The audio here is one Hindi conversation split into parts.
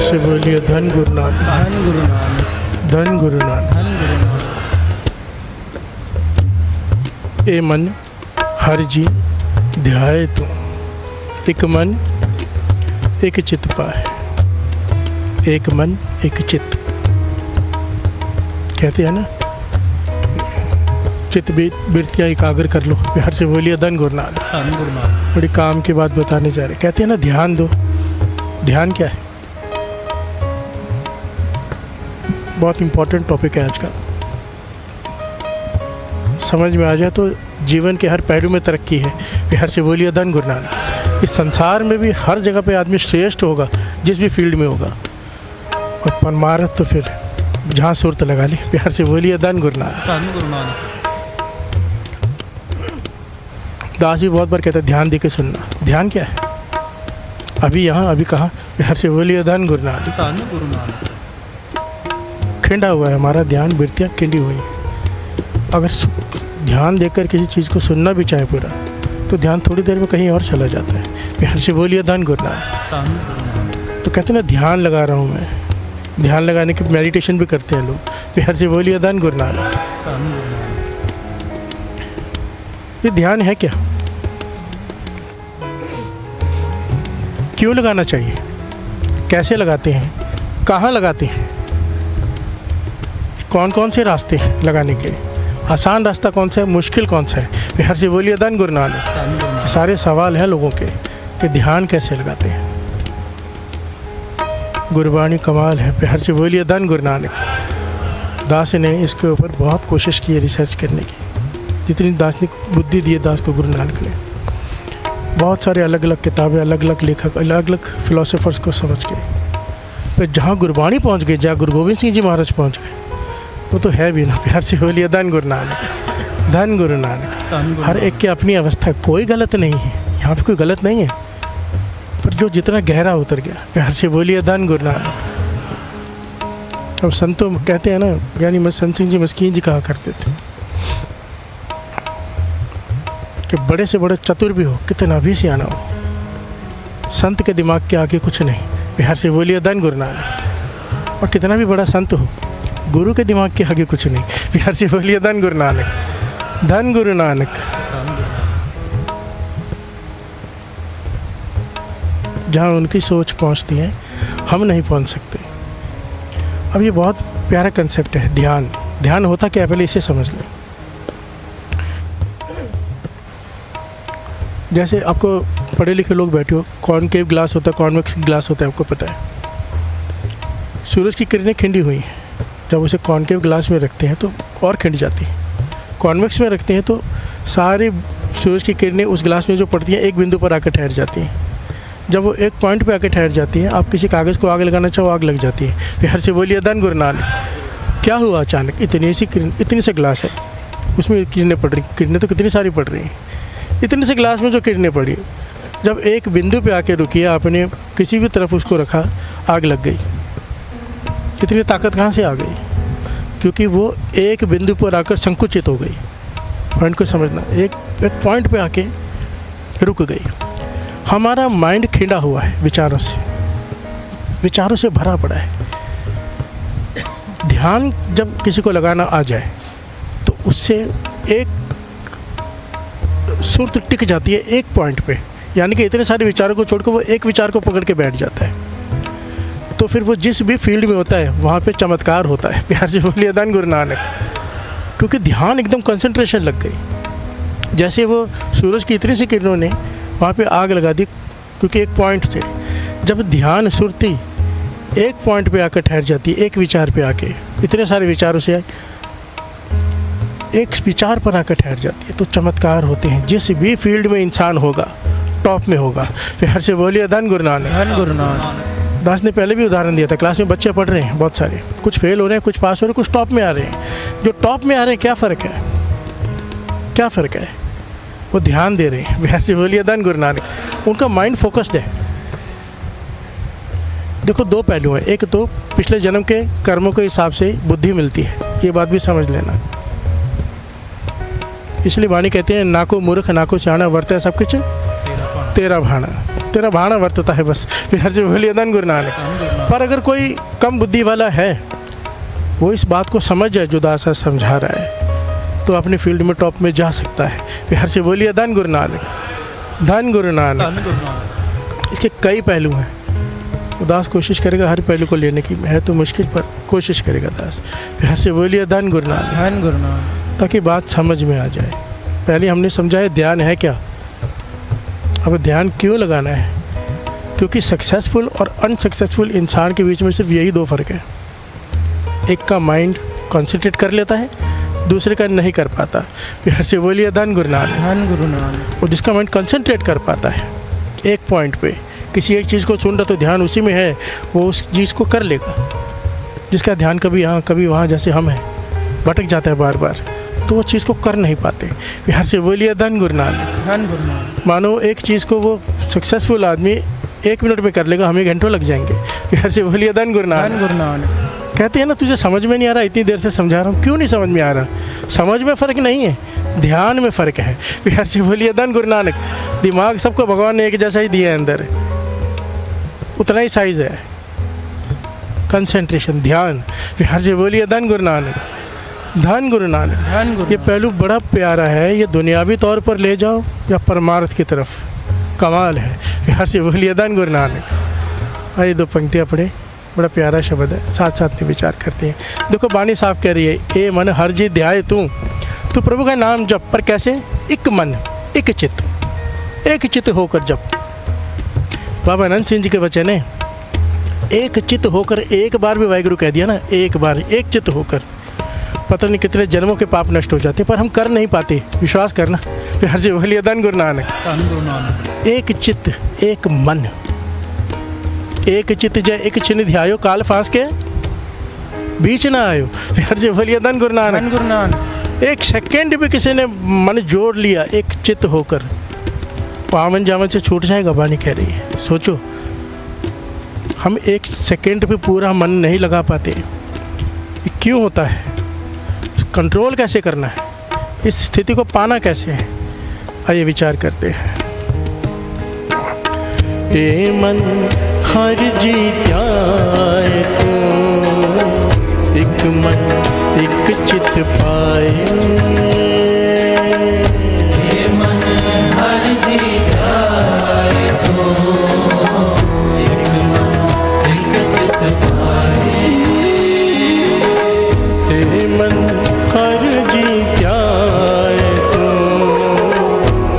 से बोलिए धन गुरु नानक, धन गुरु नानक, धन गुरु नानक। धन गुरु नानक। ए मन हर जी ध्याए तू, एक मन एक चित पाए, एक मन एक चित्त। कहते हैं ना, चित्त वृत्तियाँ एकाग्र कर लो। प्यार से बोलिए धन गुरु नानक। धन गुरु नानक। बड़ी काम की बात बताने जा रहे। कहते हैं ना ध्यान दो। ध्यान क्या है? बहुत इम्पोर्टेंट टॉपिक है आज का। समझ में आ जाए तो जीवन के हर पहलू में तरक्की है। प्यार से बोलिए धन गुरु नानक। इस संसार में भी हर जगह पे आदमी श्रेष्ठ होगा, जिस भी फील्ड में होगा। और परमार्थ तो फिर जहाँ सुरत लगा ले। प्यार से बोलिए धन गुरु नानक। धन गुरु नानक। दास भी बहुत बार कहता है ध्यान दे के सुनना। ध्यान क्या है? अभी यहाँ अभी कहाँ? प्यार से बोलिए धन गुरु नानक। धन गुरु नानक। खिंडा हुआ है हमारा ध्यान, वृत्तियाँ खिंडी हुई हैं। अगर ध्यान देकर किसी चीज़ को सुनना भी चाहे पूरा, तो ध्यान थोड़ी देर में कहीं और चला जाता है। प्यार से बोलिए धन गुरु नानक। धन गुरु नानक। तो कहते हैं ना ध्यान लगा रहा हूँ मैं। ध्यान लगाने की मेडिटेशन भी करते हैं लोग। प्यार से बोलिए धन गुरु नानक। धन गुरु नानक। ये ध्यान है क्या? क्यों लगाना चाहिए? कैसे लगाते हैं? कहाँ लगाते हैं? कौन कौन से रास्ते हैं लगाने के? आसान रास्ता कौन सा है? मुश्किल कौन सा है? प्यार से बोलिए धन गुरु नानक। धन गुरु नानक। सारे सवाल हैं लोगों के कि ध्यान कैसे लगाते हैं। गुरबाणी कमाल है। प्यार से बोलिए धन गुरु नानक। दास ने इसके ऊपर बहुत कोशिश की है रिसर्च करने की। जितनी दास ने बुद्धि दी है दास को गुरु नानक ने, बहुत सारे अलग अलग किताबें, अलग अलग लेखक, अलग अलग फिलोसोफर्स को समझ के फिर जहाँ गुरबाणी पहुँच गए, जहाँ गुरु गोविंद सिंह जी महाराज पहुँच गए, वो तो है भी ना। प्यार से बोलिए धन गुरु नानक। धन गुरु नानक। हर एक की अपनी अवस्था, कोई गलत नहीं है यहाँ पे, कोई गलत नहीं है, पर जो जितना गहरा उतर गया। प्यार से बोलिए धन गुरु नानक। अब संतों कहते हैं ना, यानी संत सिंह जी मस्कीन जी कहा करते थे कि बड़े से बड़े चतुर भी हो, कितना भी सियाना हो, संत के दिमाग के आगे कुछ नहीं। प्यार से बोलिए धन गुरु नानक। और कितना भी बड़ा संत हो, गुरु के दिमाग के आगे कुछ नहीं। प्यार से बोलिए धन गुरु नानक। धन गुरु नानक। जहाँ उनकी सोच पहुँचती है, हम नहीं पहुँच सकते। अब ये बहुत प्यारा कंसेप्ट है ध्यान। ध्यान होता क्या है, पहले इसे समझ लें। जैसे आपको पढ़े लिखे लोग बैठे हो, कॉनकेव ग्लास होता है, कॉन्वेक्स ग्लास होता है, आपको पता है। सूरज की किरणें खिंडी हुई हैं, जब उसे कॉनकेव ग्लास में रखते हैं तो और खिंड जाती है। कॉन्वेक्स में रखते हैं तो सारी सूरज की किरणें उस ग्लास में जो पड़ती हैं एक बिंदु पर आकर ठहर जाती हैं। जब वो एक पॉइंट पे आकर ठहर जाती है, आप किसी कागज़ को आग लगाना चाहो, आग लग जाती है। प्यार से बोलिए धन गुरु नानक। क्या हुआ अचानक? इतनी सी किरण, इतनी से ग्लास है, उसमें किरणें पड़ रही। किरणें तो कितनी सारी पड़ रही हैं। इतने से ग्लास में जो किरणें पड़ी, जब एक बिंदु पे आके रुकी, आपने किसी भी तरफ उसको रखा, आग लग गई। इतनी ताकत कहाँ से आ गई? क्योंकि वो एक बिंदु पर आकर संकुचित हो गई। पॉइंट को समझना, एक पॉइंट पे आके रुक गई। हमारा माइंड खिंडा हुआ है विचारों से, विचारों से भरा पड़ा है। ध्यान जब किसी को लगाना आ जाए तो उससे एक सुरत टिक जाती है एक पॉइंट पे, यानी कि इतने सारे विचारों को छोड़कर वो एक विचार को पकड़ के बैठ जाता है। तो फिर वो जिस भी फील्ड में होता है वहाँ पे चमत्कार होता है। प्यार से बोलिए धन गुरु नानक। क्योंकि ध्यान एकदम कंसंट्रेशन लग गई। जैसे वो सूरज की इतनी सी किरणों ने वहाँ पे आग लगा दी, क्योंकि एक पॉइंट से जब ध्यान सुरती एक पॉइंट पे आकर ठहर जाती है, एक विचार पे आके, इतने सारे विचारों से एक विचार पर आकर ठहर जाती है, तो चमत्कार होते हैं। जिस भी फील्ड में इंसान होगा टॉप में होगा। प्यार से बोलिए धन गुरु नानक। धन गुरु नानक। दास ने पहले भी उदाहरण दिया था, क्लास में बच्चे पढ़ रहे हैं बहुत सारे, कुछ फेल हो रहे हैं, कुछ पास हो रहे हैं, कुछ टॉप में आ रहे हैं। जो टॉप में आ रहे हैं, क्या फ़र्क है? क्या फ़र्क है? वो ध्यान दे रहे हैं। प्यार से बोलिए धन गुरु नानक। उनका माइंड फोकस्ड है। देखो दो पहलू हैं, एक तो पिछले जन्म के कर्मों के हिसाब से बुद्धि मिलती है, ये बात भी समझ लेना। इसलिए वाणी कहते हैं, ना को मूर्ख ना को सियाना, वर्ते सब कुछ तेरा भाना। तेरा भाना वर्तता है बस। फिर हर से बोलिए धन गुरु नानक। पर अगर कोई कम बुद्धि वाला है, वो इस बात को समझ जाए जो दास समझा रहा है, तो अपनी फील्ड में टॉप में जा सकता है। फिर हर से बोलिए धन गुरु नानक, धन गुरु नानक। इसके कई पहलू हैं। तो दास कोशिश करेगा हर पहलू को लेने की, है तो मुश्किल पर कोशिश करेगा दास। फिर हर से बोलिए धन गुरु नानक, धन गुरु नानक। ताकि बात समझ में आ जाए। पहले हमने समझा है ध्यान है क्या। अब ध्यान क्यों लगाना है? क्योंकि सक्सेसफुल और अनसक्सेसफुल इंसान के बीच में सिर्फ यही दो फ़र्क है। एक का माइंड कॉन्सेंट्रेट कर लेता है, दूसरे का नहीं कर पाता। फिर से बोलिए धन गुरु नानक, धन गुरु नानक। और जिसका माइंड कॉन्सेंट्रेट कर पाता है एक पॉइंट पे, किसी एक चीज़ को सुन रहा तो ध्यान उसी में है, वो उस चीज़ को कर लेगा। जिसका ध्यान कभी यहाँ कभी वहाँ, जैसे हम हैं, भटक जाता है बार बार, तो वो चीज़ को कर नहीं पाते। फिर से बोलिए धन गुरु नानक, धन गुरु नानक। मानो एक चीज़ को वो सक्सेसफुल आदमी 1 मिनट में कर लेगा, हमें घंटों लग जाएंगे। फिर से बोलिए धन गुरु धन नानक। गुरु नानक। कहते हैं ना, तुझे समझ में नहीं आ रहा, इतनी देर से समझा रहा हूँ, क्यों नहीं समझ में आ रहा? समझ में फ़र्क नहीं है, ध्यान में फ़र्क है। फिर से बोलिए धन गुरु नानक। दिमाग सबको भगवान ने एक जैसा ही दिया है, अंदर उतना ही साइज़ है, कंसंट्रेशन, ध्यान। फिर से बोलिए धन गुरु नानक, धन गुरु नानक। धन गुरु। ये पहलू बड़ा प्यारा है। ये दुनियावी तौर पर ले जाओ या परमार्थ की तरफ, कमाल है। फिर से बोलिए धन गुरु नानक। आइए 2 पंक्तियाँ पढ़े, बड़ा प्यारा शब्द है, साथ साथ में विचार करते हैं। देखो बानी साफ कह रही है, ए मन हर जी ध्याय तू प्रभु का नाम जप, पर कैसे? एक मन एक चित्त होकर जप। बाबा अनंत सिंह जी के वचन है, एक चित्त होकर, एक बार भी वाहिगुरु कह दिया ना, एक बार एक चित्त होकर, पता नहीं कितने जन्मों के पाप नष्ट हो जाते, पर हम कर नहीं पाते। विश्वास करना। फिर हर से बोलिए धन गुरु नानक, धन गुरु नानक। एक चित्त एक मन, एक चित्त जय एक छिन ध्यायो, काल फांस के बीच ना आयो। फिर से बोलिए धन गुरु नानक। धन गुरु नानक। एक सेकेंड भी किसी ने मन जोड़ लिया एक चित्त होकर, पावन जामन से छूट जाएगा, बानी कह रही है। सोचो, हम एक सेकेंड पे पूरा मन नहीं लगा पाते, ये क्यों होता है? कंट्रोल कैसे करना है? इस स्थिति को पाना कैसे है? आइए विचार करते हैं। ये मन हर जी ध्याए तू, एक मन एक चित्त पाए। ये मन हर जी ध्याए तू, एक मन एक चित्त पाए। हे मन हर जी ध्याए तू,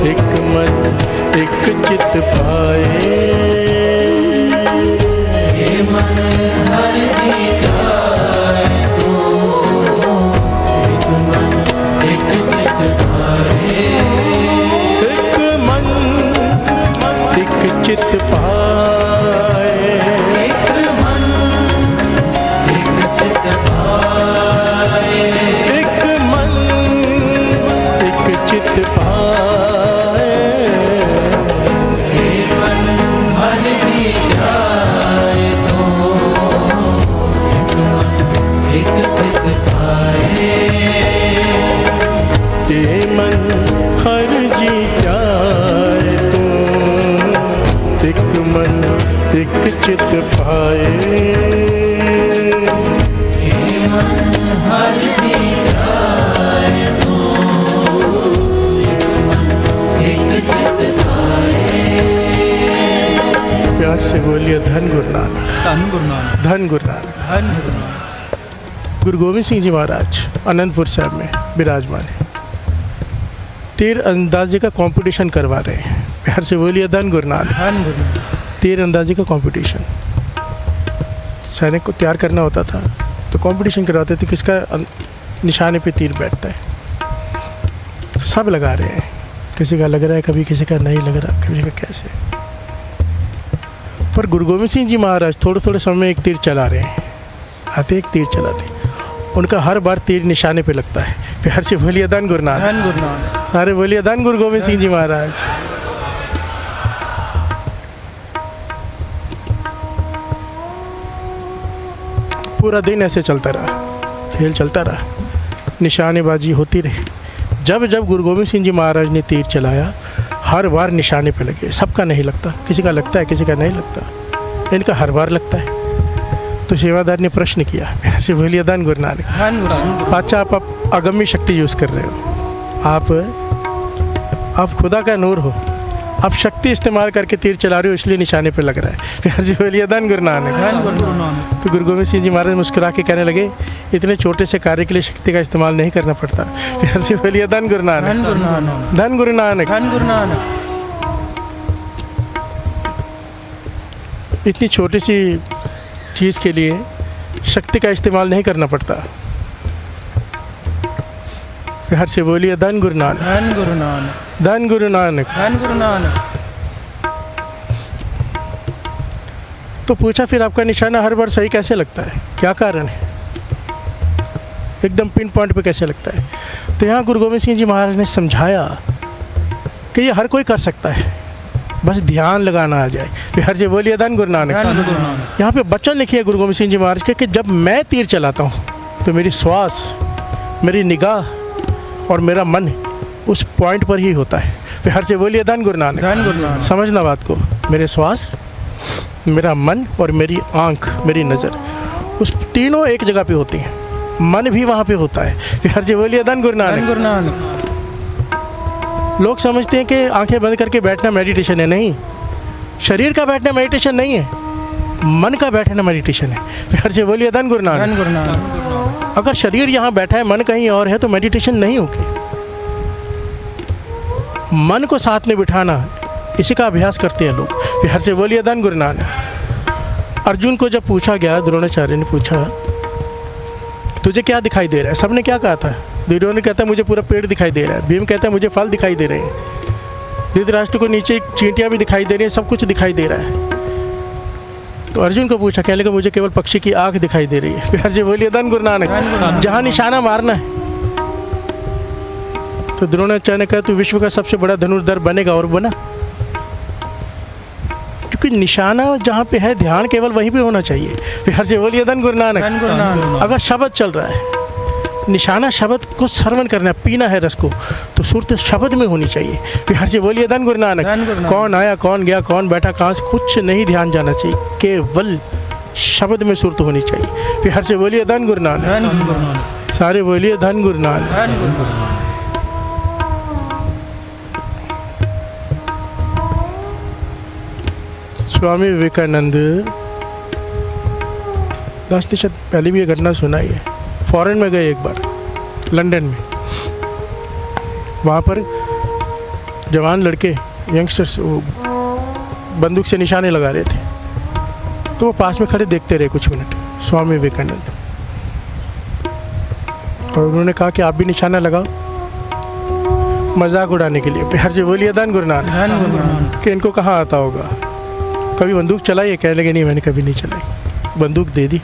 एक मन एक चित्त पाए। ये मन हर जी ध्याए तू, एक मन एक चित्त पाए। एक मन एक चित्त पाए। एक मन एक चित्त पाए। एक मन एक चित्त पाए। ये मन हर जी ध्याए तू, एक मन एक चित्त पाए। ये मन हर जी जाए तू, एक मन एक चित्त पाए। ये मन हर जी ध्याए तू, एक मन एक चित्त पाए। प्यार से बोलिए धन गुरु नानक, धन गुरु नानक। धन गुरु नानक। धन गुरु नानक। गुरु गोविंद सिंह जी महाराज अनंतपुर साहब में विराजमान है, तीर अंदाजी का कंपटीशन करवा रहे हैं। प्यार से बोलिए धन गुरु नानक। धन गुरु नानक। तीर अंदाजी का कंपटीशन, सैनिक को तैयार करना होता था तो कंपटीशन करवाते थे, किसका निशाने पे तीर बैठता है। सब लगा रहे हैं, किसी का लग रहा है, कभी किसी का नहीं लग रहा, कभी का कैसे। पर गुरु गोविंद सिंह जी महाराज थोड़े थोड़े समय में एक तीर चला रहे हैं, आते एक तीर चलाते, उनका हर बार तीर निशाने पे लगता है। प्यार से बोलिए धन गुरु नानक। धन गुरु नानक। सारे बोलिए धन गुरु गोविंद सिंह जी महाराज। पूरा दिन ऐसे चलता रहा, खेल चलता रहा, निशानेबाजी होती रही। जब जब गुरु गोविंद सिंह जी महाराज ने तीर चलाया, हर बार निशाने पे लगे। सबका नहीं लगता, किसी का लगता है, किसी का नहीं लगता, इनका हर बार लगता है। तो सेवादार ने प्रश्न किया, ऐसे बोलिए धन गुरु नानक। धन गुरु नानक। अच्छा, आप अगम्य शक्ति यूज़ कर रहे हो, आप खुदा का नूर हो, आप शक्ति इस्तेमाल करके तीर चला रहे हो, इसलिए निशाने पे लग रहा है। प्यार से बोलिए धन गुरु नानक। धन गुरु नानक। तो गुरु गोविंद सिंह जी महाराज मुस्कुरा के कहने लगे, इतने छोटे से कार्य के लिए शक्ति का इस्तेमाल नहीं करना पड़ता। प्यार से बोलिए धन गुरु नानक। धन गुरु नानक। धन गुरु नानक। धन गुरु नानक। इतनी छोटी सी चीज़ के लिए शक्ति का इस्तेमाल नहीं करना पड़ता। प्यार से बोलिए धन गुरु नानक। धन गुरु नानक। धन गुरु नानक। धन गुरु नानक। तो पूछा, फिर आपका निशाना हर बार सही कैसे लगता है, क्या कारण है, एकदम पिन पॉइंट पे कैसे लगता है? तो यहाँ गुरु गोविंद सिंह जी महाराज ने समझाया कि ये हर कोई कर सकता है, बस ध्यान लगाना आ जाए। प्यार से बोलिए धन गुरु नानक। धन गुरु नानक। यहाँ पे वचन लिखे है गुरु गोविंद सिंह जी महाराज के कि जब मैं तीर चलाता हूँ तो मेरी श्वास, मेरी निगाह और मेरा मन उस पॉइंट पर ही होता है। प्यार से बोलिए धन गुरु नानक। धन गुरु नानक। समझना बात को, मेरे श्वास, मेरा मन और मेरी आँख, मेरी नज़र, उस तीनों एक जगह पे होती हैं, मन भी वहाँ पे होता है। प्यार से बोलिए धन गुरु धन नानक। गुरु नानक। लोग समझते हैं कि आंखें बंद करके बैठना मेडिटेशन है। नहीं, शरीर का बैठना मेडिटेशन नहीं है, मन का बैठना मेडिटेशन है। प्यार से बोलिए धन गुरु धन नानक। गुरु नानक। अगर शरीर यहाँ बैठा है, मन कहीं और है, तो मेडिटेशन नहीं होगी। मन को साथ में बिठाना, इसी का अभ्यास करते हैं लोग। प्यार से बोलिए धन गुरु नानक। अर्जुन को जब पूछा गया, द्रोणाचार्य ने पूछा, तुझे क्या दिखाई दे रहा है? सबने क्या कहा था? दुर्योधन कहता है मुझे पूरा पेड़ दिखाई दे रहा है, भीम कहता है मुझे फल दिखाई दे रहे हैं, धृतराष्ट्र को नीचे चींटियाँ भी दिखाई दे रही हैं, सब कुछ दिखाई दे रहा है। तो अर्जुन को पूछा, कहने लगा मुझे केवल पक्षी की आँख दिखाई दे रही है। प्यार से बोलिए धन गुरु नानक। जहाँ निशाना मारना है। तो द्रोणाचार्य ने कहा, तू विश्व का सबसे बड़ा धनुर्धर बनेगा, और बना। क्योंकि निशाना जहाँ पे है, ध्यान केवल वहीं पे होना चाहिए। प्यार से बोलिए धन गुरु नानक। धन गुरु नानक। अगर शब्द चल रहा है, निशाना शब्द को श्रवण करना है, पीना है रस को, तो सुरत शब्द में होनी चाहिए। प्यार से बोलिए धन गुरु नानक। धन गुरु नानक। कौन आया, कौन गया, कौन बैठा, कहाँ से, कुछ नहीं ध्यान जाना चाहिए, केवल शब्द में सुरत होनी चाहिए। प्यार से बोलिए धन गुरु नानक। धन गुरु नानक। सारे बोलिए धन गुरु नानक। धन गुरु नानक। स्वामी विवेकानंद, 10 पहले भी ये घटना सुनाई है। फॉरेन में गए एक बार, लंदन में। वहाँ पर जवान लड़के, यंगस्टर्स, वो बंदूक से निशाने लगा रहे थे। तो वो पास में खड़े देखते रहे कुछ मिनट, स्वामी विवेकानंद, और उन्होंने कहा कि आप भी निशाना लगाओ, मजाक उड़ाने के लिए। प्यार से बोलिए धन गुरु नानक। धन गुरु नानक। कि इनको कहाँ आता होगा, कभी बंदूक चलाई है? कह लगे नहीं, मैंने कभी नहीं चलाई। बंदूक दे दी।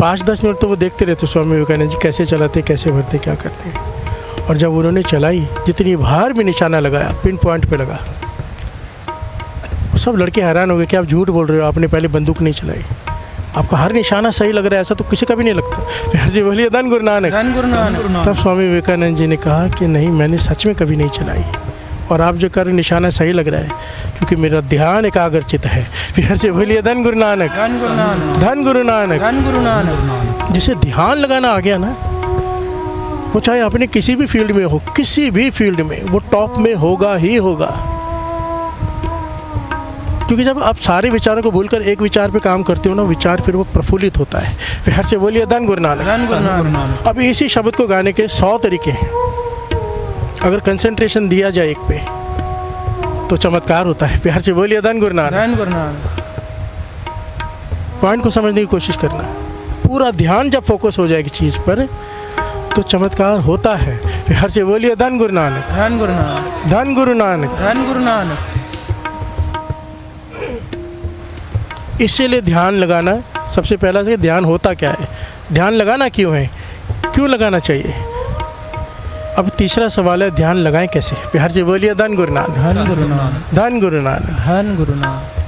5-10 मिनट तो वो देखते रहते स्वामी विवेकानंद जी कैसे चलाते, कैसे भरते, क्या करते हैं। और जब उन्होंने चलाई, जितनी बार भी निशाना लगाया, पिन पॉइंट पे लगा, वो सब लड़के हैरान हो गए कि आप झूठ बोल रहे हो, आपने पहले बंदूक नहीं चलाई, आपका हर निशाना सही लग रहा है, ऐसा तो किसी का भी नहीं लगता। प्यार जी बोलिए धन गुरु नानक। धन गुरु नानक। तब स्वामी विवेकानंद जी ने कहा कि नहीं, मैंने सच में कभी नहीं चलाई, और आप जो कर निशाना सही लग रहा है, क्योंकि मेरा ध्यान एकाग्रचित है। प्यार से बोलिए धन गुरु नानक। धन गुरु नानक। धन गुरु नानक। धन गुरु नानक। जिसे ध्यान लगाना आ गया ना, वो चाहे अपने किसी भी फील्ड में हो, किसी भी फील्ड में, वो टॉप में होगा ही होगा। क्योंकि जब आप सारे विचारों को भूलकर एक विचार पे काम करते हो ना, विचार फिर वो प्रफुल्लित होता है। प्यार से बोलिए धन गुरु नानक। धन गुरु नानक। अब इसी शब्द को गाने के 100 तरीके हैं। अगर कंसंट्रेशन दिया जाए एक पे, तो चमत्कार होता है। प्यार से बोलिए धन गुरु नानक। धन गुरु नानक। पॉइंट को समझने की कोशिश करना, पूरा ध्यान जब फोकस हो जाएगी चीज़ पर, तो चमत्कार होता है। प्यार से बोलिए धन गुरु नानक। धन गुरु नानक। धन गुरु नानक। धन गुरु नानक। इसीलिए ध्यान लगाना सबसे पहला से, ध्यान होता क्या है, ध्यान लगाना क्यों है, क्यों लगाना चाहिए। अब तीसरा सवाल है, ध्यान लगाएं कैसे। प्यार से बोलिए धन गुरु नानक। धन गुरु नानक। धन गुरु नानक। धन गुरु नानक।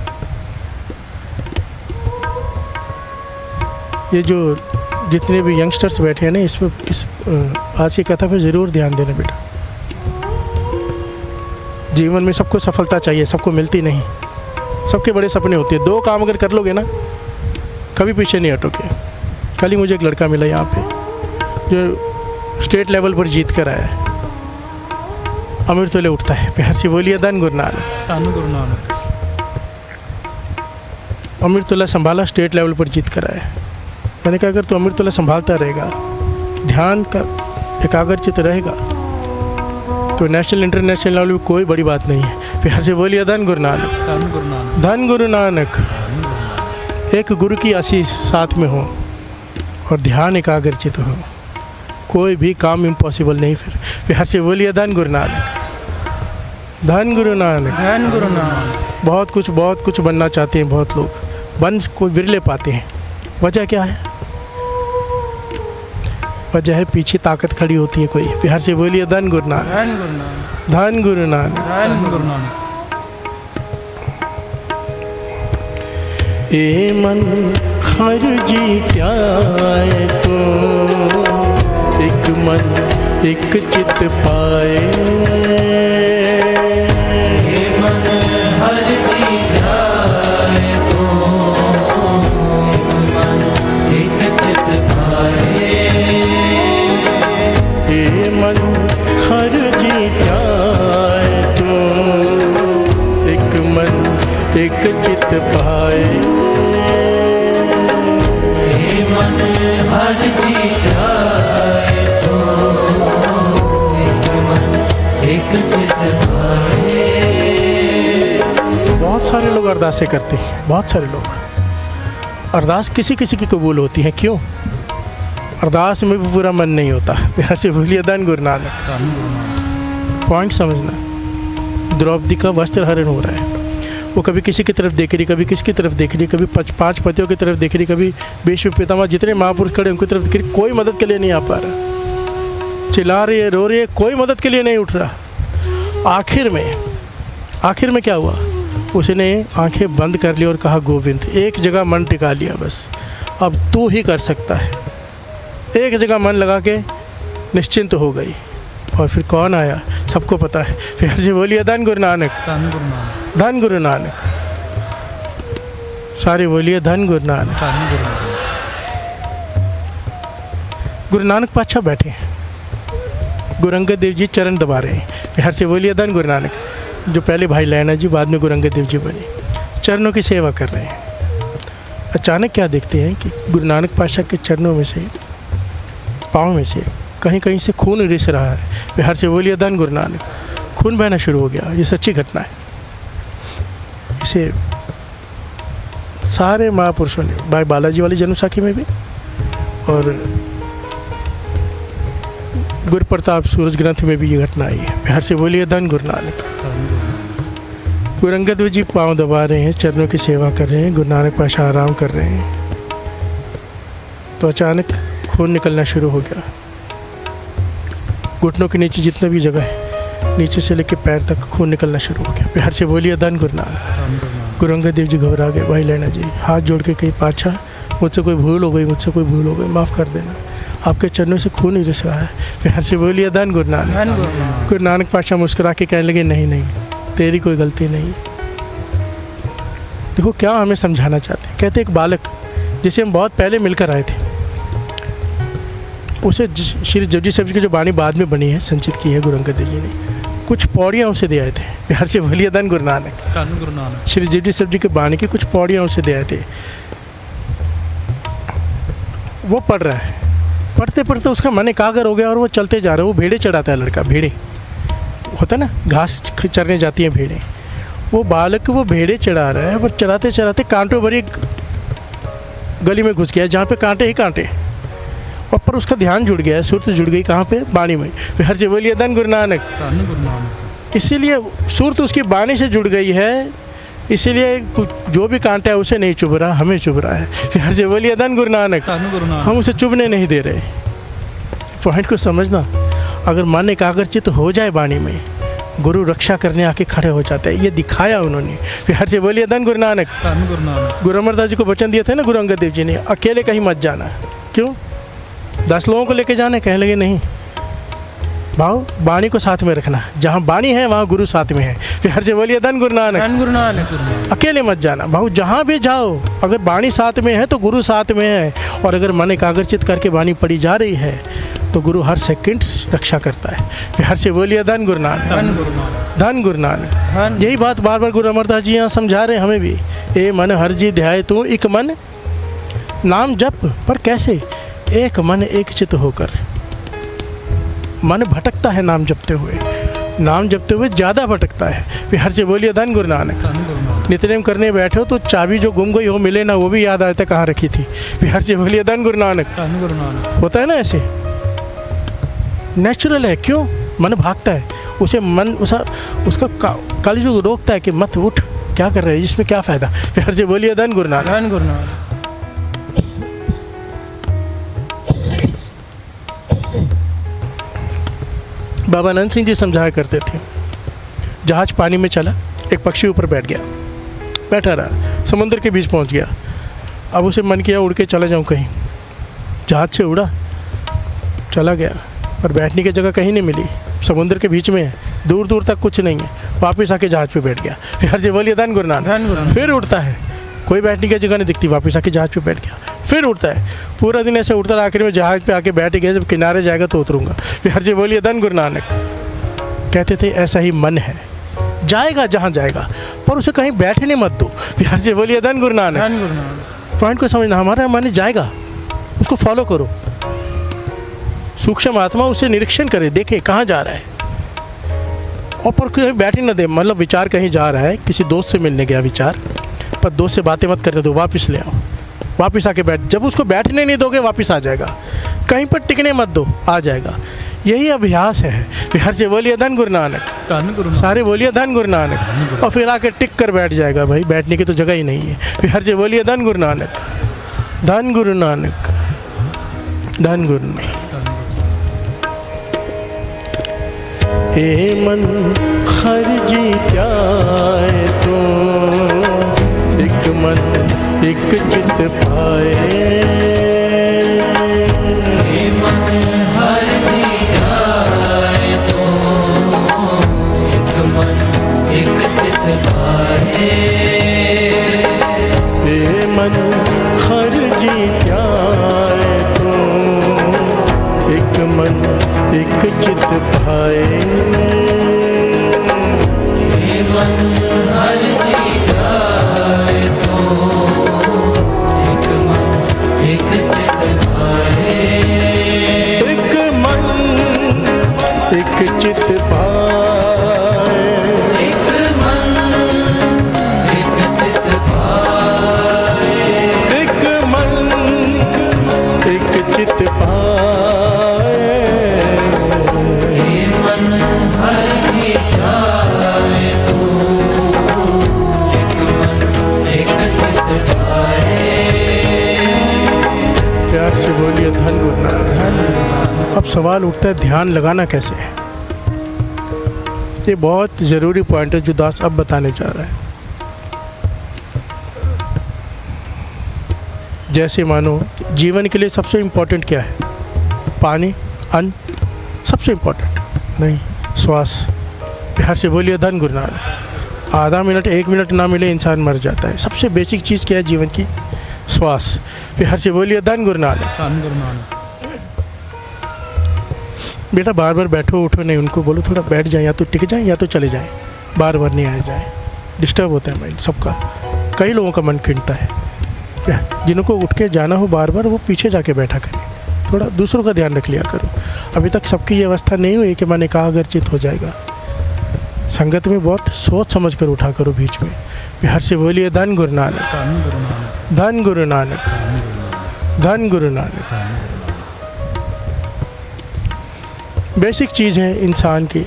ये जो जितने भी यंगस्टर्स बैठे हैं ना, इस आज की कथा पे ज़रूर ध्यान देना बेटा। जीवन में सबको सफलता चाहिए, सबको मिलती नहीं। सबके बड़े सपने होते हैं। 2 काम अगर कर लोगे ना, कभी पीछे नहीं हटोगे। कल ही मुझे एक लड़का मिला यहाँ पे जो स्टेट लेवल पर जीत कर आया है। अमृतोले उठता है, प्यार से बोलिए धन गुरु नानक। धन गुरु नानक। अमृतोला संभाला, स्टेट लेवल पर जीत कर आया है। मैंने कहा अगर तू अमृतोला संभालता रहेगा, ध्यान का एकाग्रचित रहेगा, तो नेशनल इंटरनेशनल लेवल में कोई बड़ी बात नहीं है। प्यार से बोलिए धन गुरु नानक। धन गुरु नानक। धन गुरु नानक। एक गुरु की आशीष साथ में हो और ध्यान एकाग्रचित हो, कोई भी काम इम्पॉसिबल नहीं। फिर प्यार से बोलिए धन गुरु नानक। धन गुरु नानक। धन गुरु नानक। बहुत कुछ बनना चाहते हैं बहुत लोग, बन कोई विरले पाते हैं। वजह क्या है? वजह है पीछे ताकत खड़ी होती है कोई। प्यार से बोलिए धन गुरु नानक। धन गुरु नानक। धन गुरु नानक। धन गुरु नानक। ए मन हर जी त्याए तो, एक मन एक चित पाए। हे मन हर जी ध्याए तो, एक मन एक चित पाए। हे मन हर जी त्याए तो, एक मन एक चित पाए। हे मन हर जी ध्याए तो, एक मन एक चित पाए। बहुत सारे लोग अरदासें करते हैं, बहुत सारे लोग। अरदास किसी किसी की कबूल होती है, क्यों? अरदास में भी पूरा मन नहीं होता। प्यार से बोलिए धन गुरु नानक। धन गुरु नानक। पॉइंट समझना। द्रौपदी का वस्त्र हरण हो रहा है, वो कभी किसी की तरफ देख रही, कभी किसकी तरफ देख रही, कभी 5 पतियों की तरफ देख रही, कभी भीष्म पितामह जितने महापुरुष खड़े उनकी तरफ देख रही। कोई मदद के लिए नहीं आ पा रहा, चिल्ला रही है, रो रही है, कोई मदद के लिए नहीं उठ रहा। आखिर में क्या हुआ? उसने आंखें बंद कर ली और कहा गोविंद। एक जगह मन टिका लिया, बस अब तू ही कर सकता है। एक जगह मन लगा के निश्चिंत हो गई। और फिर कौन आया सबको पता है। फिर से बोलिए धन गुरु नानक। धन गुरु नानक। धन गुरु नानक। सारे बोलिए धन गुरु नानक। धन गुरु नानक। गुरु नानक पातशाह बैठे हैं, गुरु अंगद देव जी चरण दबा रहे हैं। बिहार से बोलिए धन गुरु नानक। जो पहले भाई लैना जी, बाद में गुरु अंगद देव जी बने, चरणों की सेवा कर रहे हैं। अचानक क्या देखते हैं कि गुरु नानक पातशाह के चरणों में से, पाँव में से कहीं कहीं से खून रिस रहा है। बिहार से बोलिए धन गुरु नानक। खून बहना शुरू हो गया। ये सच्ची घटना है। इसे सारे महापुरुषों ने, भाई बालाजी वाली जन्म साखी में भी और गुरु प्रताप सूरज ग्रंथ में भी ये घटना आई है। बिहार से बोलिए धन गुरु नानक। गुरु अंगद देव जी पाँव दबा रहे हैं, चरणों की सेवा कर रहे हैं, गुरु नानक पातशाह आराम कर रहे हैं। तो अचानक खून निकलना शुरू हो गया। घुटनों के नीचे जितने भी जगह है, नीचे से लेकर पैर तक खून निकलना शुरू हो गया। बिहार से बोलिए धन गुरु नानक। गुरु अंगद देव जी घबरा गए। भाई लैना जी हाथ जोड़ के कही, पातशाह मुझसे कोई भूल हो गई, मुझसे कोई भूल हो गई, माफ़ कर देना, आपके चरणों से खून ही रिस रहा है। बिहार से बोलिए धन गुरु नानक। धन गुरु नानक। गुरु नानक पातशाह मुस्कुरा के कहने लगे, नहीं नहीं, तेरी कोई गलती नहीं। देखो क्या हमें समझाना चाहते हैं। कहते एक बालक जिसे हम बहुत पहले मिलकर आए थे, उसे श्री जपजी साहब जी की जो वाणी बाद में बनी है, संचित की है गुरु अंगद देव जी ने, कुछ पौड़ियाँ उसे दे आए थे। बिहार से बोलिए धन गुरु नानक। धन गुरु नानक। श्री जपजी साहब जी के वाणी की कुछ पौड़ियाँ उसे दे आए थे। वो पढ़ रहा है, पढ़ते पढ़ते उसका मन एकाग्र हो गया और वो चलते जा रहा है। वो भेड़े चढ़ाता है लड़का, भेड़े होता है ना, घास चरने जाती हैं भेड़े। वो बालक वो भेड़े चढ़ा रहा है, पर चढ़ाते चढ़ाते कांटों भरी गली में घुस गया जहाँ पे कांटे ही कांटे, और पर उसका ध्यान जुड़ गया है, सुरत जुड़ गई कहाँ पे? बाणी में। फिर से बोलिए धन गुरु नानक। धन गुरु नानक। इसीलिए सुरत उसकी बाणी से जुड़ गई है, इसीलिए जो भी कांटा है उसे नहीं चुभ रहा, हमें चुभ रहा है। फिर से बोलिए धन गुरु नानक। धन गुरु नानक। हम उसे चुभने नहीं दे रहे। पॉइंट को समझना। अगर मन एकाग्रचित हो जाए वाणी में, गुरु रक्षा करने आके खड़े हो जाते हैं। ये दिखाया उन्होंने। फिर से बोलिए धन गुरु नानक। धन गुरु नानक। गुरु अमरदास जी को वचन दिए थे ना गुरु अंगद देव जी ने, अकेले कहीं मत जाना। क्यों? 10 लोगों को लेके जाने, कहने लगे नहीं, भाव वाणी को साथ में रखना, जहाँ वाणी है वहाँ गुरु साथ में है। फिर हर से बोलिए धन गुरु नानक। धन गुरु नानक। अकेले मत जाना भाव, जहाँ भी जाओ अगर वाणी साथ में है तो गुरु साथ में है, और अगर मन एकाग्रचित करके वाणी पढ़ी जा रही है तो गुरु हर सेकंड रक्षा करता है। फिर हर से बोलिए धन गुरु नानक। धन गुरु नानक। धन गुरु नानक। धन। यही बात बार बार गुरु अमरदास जी यहाँ समझा रहे हैं हमें भी। ए मन हर जी ध्याय तू एक मन, नाम जप पर कैसे, एक मन एक चित होकर। मन भटकता है नाम जपते हुए, नाम जपते हुए ज़्यादा भटकता है। फिर हर से बोलिए धन गुरु नानक। धन गुरु नानक। नित्यनेम करने बैठे हो तो चाबी जो गुम गई हो मिले ना, वो भी याद आते कहाँ रखी थी। फिर हर से बोलिए धन गुरु नानक। धन गुरु नानक। होता है ना ऐसे, नेचुरल है। क्यों? मन भागता है, उसे मन उसका कल जो रोकता है कि मत उठ, क्या कर रहे हैं, इसमें क्या फ़ायदा। फिर हर से बोलिए धन गुरु नानक। धन गुरु नानक। बाबा आनंद सिंह जी समझाया करते थे, जहाज पानी में चला, एक पक्षी ऊपर बैठ गया, बैठा रहा, समुद्र के बीच पहुंच गया। अब उसे मन किया उड़ के चला जाऊं कहीं, जहाज से उड़ा, चला गया, पर बैठने की जगह कहीं नहीं मिली, समुद्र के बीच में है, दूर दूर तक कुछ नहीं है। वापस आके जहाज पे बैठ गया। फिर हर से बोलिए धन गुरु नानक। धन गुरु नानक। फिर उड़ता है, कोई बैठने की जगह नहीं दिखती, वापस आके जहाज पे बैठ गया, फिर उड़ता है, पूरा दिन ऐसे उड़ता रहा, आखिर में जहाज पे आके बैठ गया, जब किनारे जाएगा तो उतरूंगा। फिर हर से बोलिए धन गुरु नानक। कहते थे ऐसा ही मन है, जाएगा जहाँ जाएगा, पर उसे कहीं बैठने मत दो। फिर हर से बोलिए धन गुरु नानक। धन गुरु नानक। पॉइंट को समझना, हमारा मन जाएगा, उसको फॉलो करो, सूक्ष्म आत्मा उसे निरीक्षण करे, देखे कहाँ जा रहा है, और पर कहीं बैठने न दे। मतलब विचार कहीं जा रहा है, किसी दोस्त से मिलने गया विचार, पर दोस्त से बातें मत करने दो, वापस ले आओ, वापस आके बैठ। जब उसको बैठने नहीं दोगे वापस आ जाएगा, कहीं पर टिकने मत दो, आ जाएगा। यही अभ्यास है। फिर हर से बोलिए धन गुरु नानक। धन गुरु नानक। सारे बोलिए धन गुरु नानक, और फिर आके टिक कर बैठ जाएगा। भाई बैठने की तो जगह ही नहीं है। फिर हर से बोलिए धन गुरु नानक। धन गुरु नानक। धन गुरु नानक। हे मन हर जी त्याए तो, एक मन एक चित पाए। हे मन हर जी ध्याए तो, एक मन एक चित पाए। हे मन हर जी त्याए तो, एक मन एक चित पाए। हे मन हर जी ध्याए तो, एक मन एक चित पाए। एक मन एक चित पाए। एक मन एक चित पाए। एक मन एक चित पाए। हे मन हर जी ध्याए तो, एक मन एक चित पाए। प्यार से बोलिए धन गुरु नानक। अब सवाल उठता है ध्यान लगाना कैसे है। ये बहुत ज़रूरी पॉइंट है जो दास अब बताने जा रहा है। जैसे मानो जीवन के लिए सबसे इम्पोर्टेंट क्या है, पानी, अन्न, सबसे इम्पोर्टेंट नहीं, श्वास। प्यार से बोलिए धन गुरु नानक। आधा मिनट 1 मिनट ना मिले इंसान मर जाता है। सबसे बेसिक चीज़ क्या है जीवन की, श्वास। प्यार से बोलिए धन गुरु नानक। धन गुरु नानक। बेटा बार बार बैठो उठो नहीं, उनको बोलो थोड़ा बैठ जाए, या तो टिक जाए या तो चले जाएं, बार बार नहीं आए जाए। डिस्टर्ब होता है माइंड सबका, कई लोगों का मन खिंचता है। जिनको उठ के जाना हो बार बार, वो पीछे जाके बैठा करें, थोड़ा दूसरों का ध्यान रख लिया करो। अभी तक सबकी ये अवस्था नहीं हुई कि मन एकाग्रचित हो जाएगा। संगत में बहुत सोच समझ कर उठा करो बीच में। प्यार से बोलिए धन गुरु नानक। धन गुरु नानक। धन गुरु नानक। धन गुरु नानक। बेसिक चीज़ है इंसान की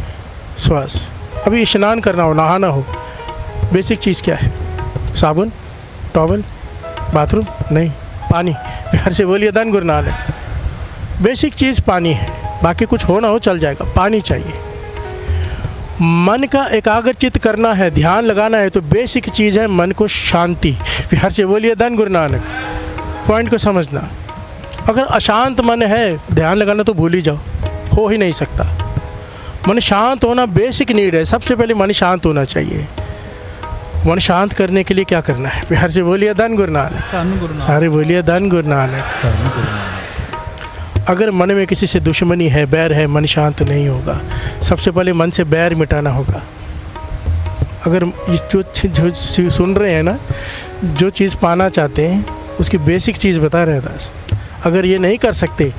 श्वास। अभी स्नान करना हो, नहाना हो, बेसिक चीज़ क्या है, साबुन, टॉवल, बाथरूम नहीं, पानी। प्यार से बोलिए धन गुरु नानक। बेसिक चीज़ पानी है, बाकी कुछ हो ना हो चल जाएगा, पानी चाहिए। मन का एकाग्रचित करना है, ध्यान लगाना है, तो बेसिक चीज़ है मन को शांति। प्यार से बोलिए धन गुरु नानक। पॉइंट को समझना, अगर अशांत मन है ध्यान लगाना तो भूल ही जाओ, हो ही नहीं सकता। मन शांत होना बेसिक नीड है। सबसे पहले मन शांत होना चाहिए। मन शांत करने के लिए क्या करना है? प्यार से बोलिए धन गुरु नानक। धन गुरु नानक। सारे बोलिए धन गुरु नानक। धन गुरु नानक। अगर मन में किसी से दुश्मनी है, बैर है, मन शांत नहीं होगा। सबसे पहले मन से बैर मिटाना होगा। अगर जो सुन रहे हैं ना, जो चीज़ पाना चाहते हैं उसकी बेसिक चीज़ बता रहे दास। अगर ये नहीं कर सकते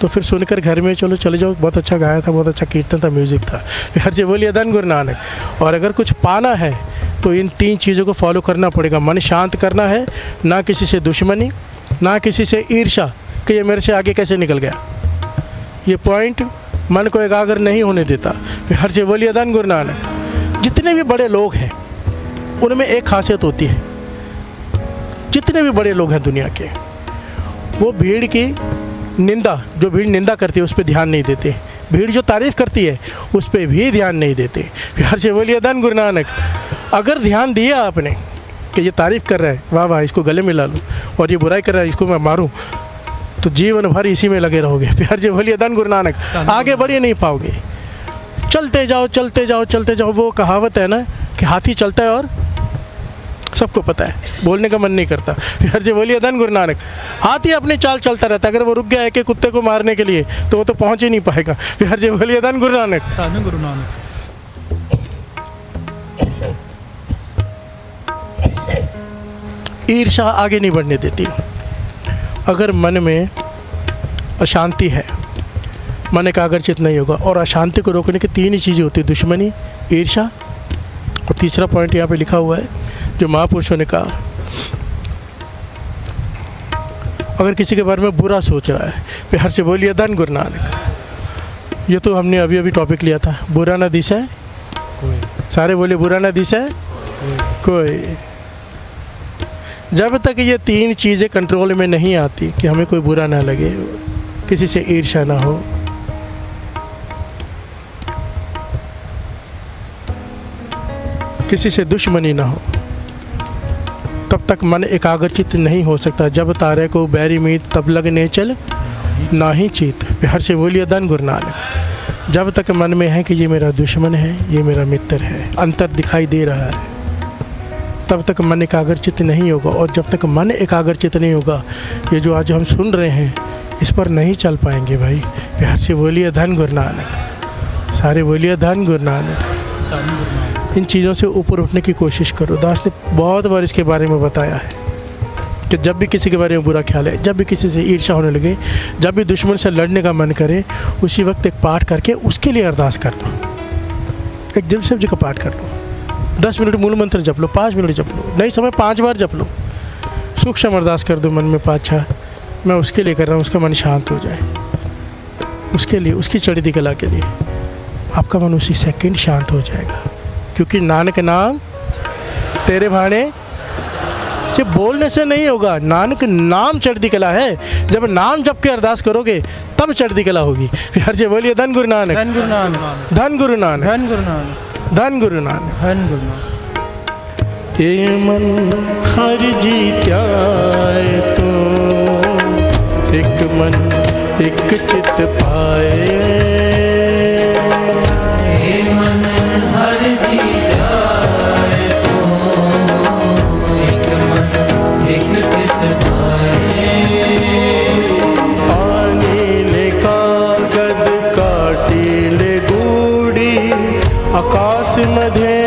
तो फिर सुनकर घर में चले जाओ, बहुत अच्छा गाया था, बहुत अच्छा कीर्तन था, म्यूज़िक था। प्यार से बोलिए धन गुरु नानक। और अगर कुछ पाना है तो इन 3 चीज़ों को फॉलो करना पड़ेगा। मन शांत करना है, ना किसी से दुश्मनी, ना किसी से ईर्ष्या कि ये मेरे से आगे कैसे निकल गया। ये पॉइंट मन को एकाग्र नहीं होने देता। प्यार से बोलिए धन गुरु नानक। जितने भी बड़े लोग हैं उनमें एक खासियत होती है। जितने भी बड़े लोग हैं दुनिया के, वो भीड़ की निंदा, जो भीड़ निंदा करती है उस पर ध्यान नहीं देते। भीड़ जो तारीफ़ करती है उस पर भी ध्यान नहीं देते। प्यार से बोलिए धन गुरु नानक। अगर ध्यान दिया आपने कि ये तारीफ़ कर रहा है, वाह वाह इसको गले मिला लूँ, और ये बुराई कर रहा है इसको मैं मारूं, तो जीवन भर इसी में लगे रहोगे। प्यार से बोलिए धन गुरु नानक। आगे बढ़ ही नहीं पाओगे। चलते जाओ चलते जाओ चलते जाओ। वो कहावत है ना कि हाथी चलता है और सबको पता है, बोलने का मन नहीं करता। प्यार से बोलिए धन गुरु नानक। हाथी अपनी चाल चलता रहता है। अगर वो रुक गया है कि कुत्ते को मारने के लिए तो वो तो पहुंच ही नहीं पाएगा। प्यार से बोलिए धन गुरु नानक। धन गुरु नानक। ईर्ष्या आगे नहीं बढ़ने देती। अगर मन में अशांति है, मन एकाग्रचित नहीं होगा। और अशांति को रोकने की 3 ही चीज़ें होती है, दुश्मनी, ईर्ष्या और तीसरा पॉइंट यहाँ पे लिखा हुआ है जो महापुरुषों ने कहा, अगर किसी के बारे में बुरा सोच रहा है, प्यार से बोलिए धन गुरु नानक। ये तो हमने अभी अभी टॉपिक लिया था, बुरा ना दिशा कोई। सारे बोले बुरा ना दिशा कोई। जब तक ये 3 चीज़ें कंट्रोल में नहीं आती कि हमें कोई बुरा ना लगे, किसी से ईर्ष्या ना हो, किसी से दुश्मनी ना हो, तब तक मन एकाग्रचित नहीं हो सकता। जब तारे को बैरी मीत तब लगने चल ना ही चीत। प्यार से बोलिए धन गुरु नानक। जब तक मन में है कि ये मेरा दुश्मन है, ये मेरा मित्र है, अंतर दिखाई दे रहा है, तब तक मन एकाग्रचित नहीं होगा। और जब तक मन एकाग्रचित नहीं होगा, ये जो आज हम सुन रहे हैं इस पर नहीं चल पाएंगे भाई। प्यार से बोलिए धन गुरु नानक। सारे बोलिए धन गुरु नानक। धन गुरु नानक। इन चीज़ों से ऊपर उठने की कोशिश करो। दास ने बहुत बार इसके बारे में बताया है कि जब भी किसी के बारे में बुरा ख्याल है, जब भी किसी से ईर्ष्या होने लगे, जब भी दुश्मन से लड़ने का मन करे, उसी वक्त एक पाठ करके उसके लिए अरदास कर दो। एक जप शिव जी का पाठ कर लो, 10 मिनट मूल मंत्र जप लो, 5 मिनट जप लो, नहीं समय 5 बार जप लो। सूक्ष्म अरदास कर दो मन में, 5-6 मैं उसके लिए कर रहा हूँ, उसका मन शांत हो जाए, उसके लिए, उसकी चढ़ती कला के लिए। आपका मन उसी सेकंड शांत हो जाएगा। क्योंकि नानक नाम तेरे भाणे, ये बोलने से नहीं होगा। नानक नाम चढ़ती कला है। जब नाम जप के अरदास करोगे तब चढ़ती कला होगी। प्यार से बोलिए धन गुरु नानक। धन गुरु नानक। धन गुरु नानक। धन गुरु नानक। धन गुरु नानक। धन गुरु नानक। ये मन हर जीत्याए तो एक मन एक चित पाए। हे मन हर जी जाए तो एक मन एक चित पाए। आनीले कागद काटीले गूढी आकाश मध्ये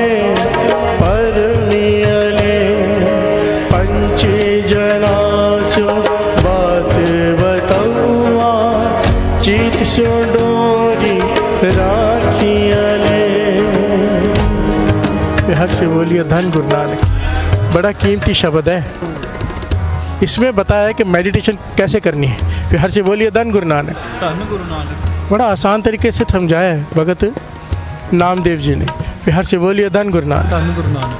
परमियले पंचे जनासो बात बतावा चित सो डोरी राखियले। हर से बोलिए धन गुरु नानक। बड़ा कीमती शब्द है। इसमें बताया है कि मेडिटेशन कैसे करनी है। फिर हर से बोलिए धन गुरु नानक। धन गुरु नानक। बड़ा आसान तरीके से समझाया है भगत नामदेव जी ने। फिर हर से बोलिए धन गुरु नानक। धन गुरु नानक।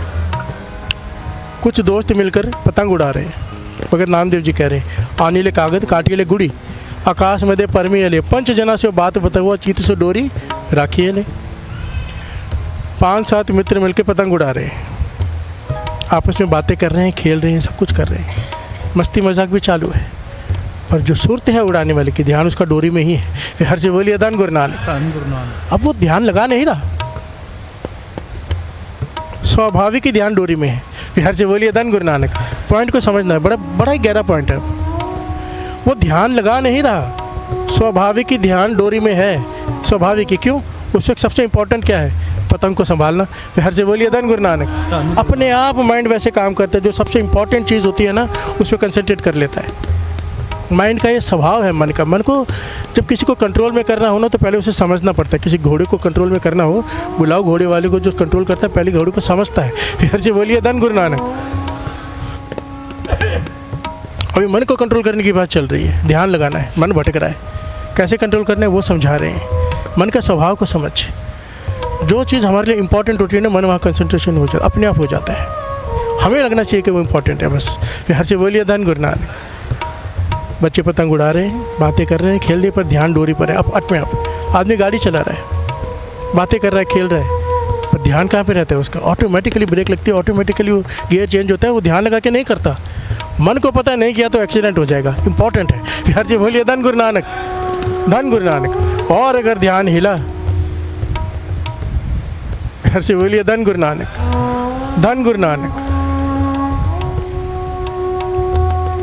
कुछ दोस्त मिलकर पतंग उड़ा रहे हैं। भगत नामदेव जी कह रहे हैं, आनीले कागद काटिले गुड़ी आकाश मध्ये परमियले पंच जना से बात बताओ चित से डोरी राखियले। 5-7 मित्र मिलकर पतंग उड़ा रहे हैं, आपस में बातें कर रहे हैं, खेल रहे हैं, सब कुछ कर रहे हैं, मस्ती मजाक भी चालू है। पर जो सुरत है उड़ाने वाले की, ध्यान उसका डोरी में ही है। फिर हर से बोलिए धन गुरु नानक। धन गुरु नानक। अब वो ध्यान लगा नहीं रहा, स्वाभाविक ही ध्यान डोरी में है। फिर हर से बोलिए धन गुरु नानक। पॉइंट को समझना है, बड़ा ही गहरा पॉइंट है। वो ध्यान लगा नहीं रहा, स्वाभाविक ही ध्यान डोरी में है। स्वाभाविक ही क्यों? उस वक्त सबसे इंपॉर्टेंट क्या है? पतंग को संभालना। फिर हर से बोलिए धन गुरु नानक। अपने आप माइंड वैसे काम करता है, जो सबसे इंपॉर्टेंट चीज़ होती है ना उस पर कंसंट्रेट कर लेता है। माइंड का ये स्वभाव है मन का। मन को जब किसी को कंट्रोल में करना हो ना तो पहले उसे समझना पड़ता है। किसी घोड़े को कंट्रोल में करना हो, बुलाओ घोड़े वाले को, जो कंट्रोल करता है पहले घोड़े को समझता है। फिर हर से बोलिए धन गुरु नानक। अभी मन को कंट्रोल करने की बात चल रही है, ध्यान लगाना है, मन भटक रहा है, कैसे कंट्रोल करना है वो समझा रहे हैं। मन का स्वभाव को समझ, जो चीज़ हमारे लिए इंपॉर्टेंट होती है ना, मन वहाँ कंसंट्रेशन हो जाता है, अपने आप हो जाता है। हमें लगना चाहिए कि वो इंपॉर्टेंट है बस। फिर हर से बोलिए धन गुरु नानक। बच्चे पतंग उड़ा रहे हैं, बातें कर रहे हैं, खेल रहे, पर ध्यान डोरी पर है। अब अपने आप आदमी गाड़ी चला रहा है, बातें कर रहा है, खेल रहा है, पर ध्यान कहाँ पे रहता है उसका? ऑटोमेटिकली ब्रेक लगती है, ऑटोमेटिकली वो गियर चेंज होता है, वो ध्यान लगा के नहीं करता। मन को पता नहीं किया तो एक्सीडेंट हो जाएगा, इंपॉर्टेंट है। हर जी बोलिए धन गुरु नानक, धन गुरु नानक। और अगर ध्यान हिला, हर से बोलिए धन गुरु नानक, धन गुरु नानक।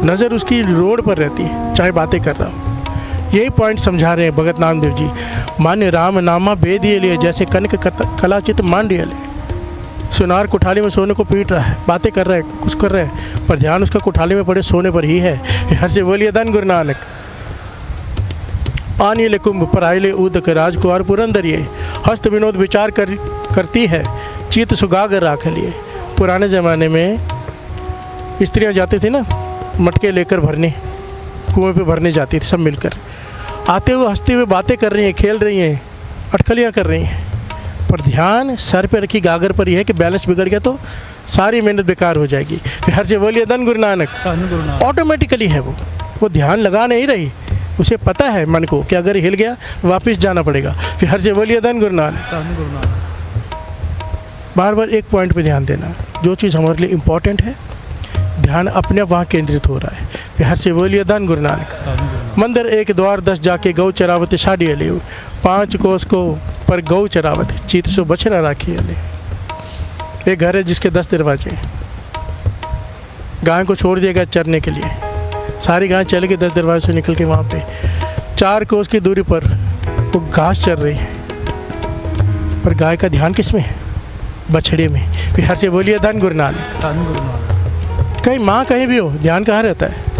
नज़र उसकी रोड पर रहती है, चाहे बातें कर रहा हो। यही पॉइंट समझा रहे हैं भगत नामदेव जी। मान्य राम नामा बेदिए लिए, जैसे कनक कलाचित मांडिए ले। सुनार कुठाली में सोने को पीट रहा है, बातें कर रहा है, कुछ कर रहा है, पर ध्यान उसका कुठाली में पड़े सोने पर ही है। हर से बोलिए धन गुरु नानक। आनिए ले कुंभ पर आइले उदक, राजकुमार पुरंदरिये। हस्त विनोद विचार करती है, चित सुगागर राख लिए। पुराने ज़माने में स्त्रियाँ जाती थी ना मटके लेकर भरने, कुएं पे भरने जाती थी सब मिलकर। आते हुए हंसते हुए बातें कर रही हैं, खेल रही हैं, अटकलियाँ कर रही हैं, पर ध्यान सर पे रखी गागर पर ही है कि बैलेंस बिगड़ गया तो सारी मेहनत बेकार हो जाएगी। फिर हर से बोलिए धन गुरु नानक। धन गुरु नानक। ऑटोमेटिकली है वो ध्यान लगा नहीं रही, उसे पता है मन को कि अगर हिल गया वापस जाना पड़ेगा। फिर हर से बोलिए धन गुरु नानक। धन गुरु नानक। बार बार एक पॉइंट पे ध्यान देना, जो चीज़ हमारे लिए इम्पोर्टेंट है ध्यान अपने आप वहाँ केंद्रित हो रहा है। फिर हर से बोलिए धन गुरु नानक। मंदिर एक द्वार 10 जाके गौ चरावत शाड़ी ले, 5 कोस को पर गौ चरावत चीत सो बछड़ा राखी ले। एक घर है जिसके 10 दरवाजे, गाय को छोड़ दिया गया चरने के लिए, सारी गाय चल गई 10 दरवाजे से निकल के वहाँ पे 4 कोस की दूरी पर वो घास चर रही है, पर गाय का ध्यान किस में है? बछड़े में। फिर हर से बोलिए धन गुरु नानक। धन गुरु नानक। कहीं माँ कहीं भी हो, ध्यान कहाँ रहता है?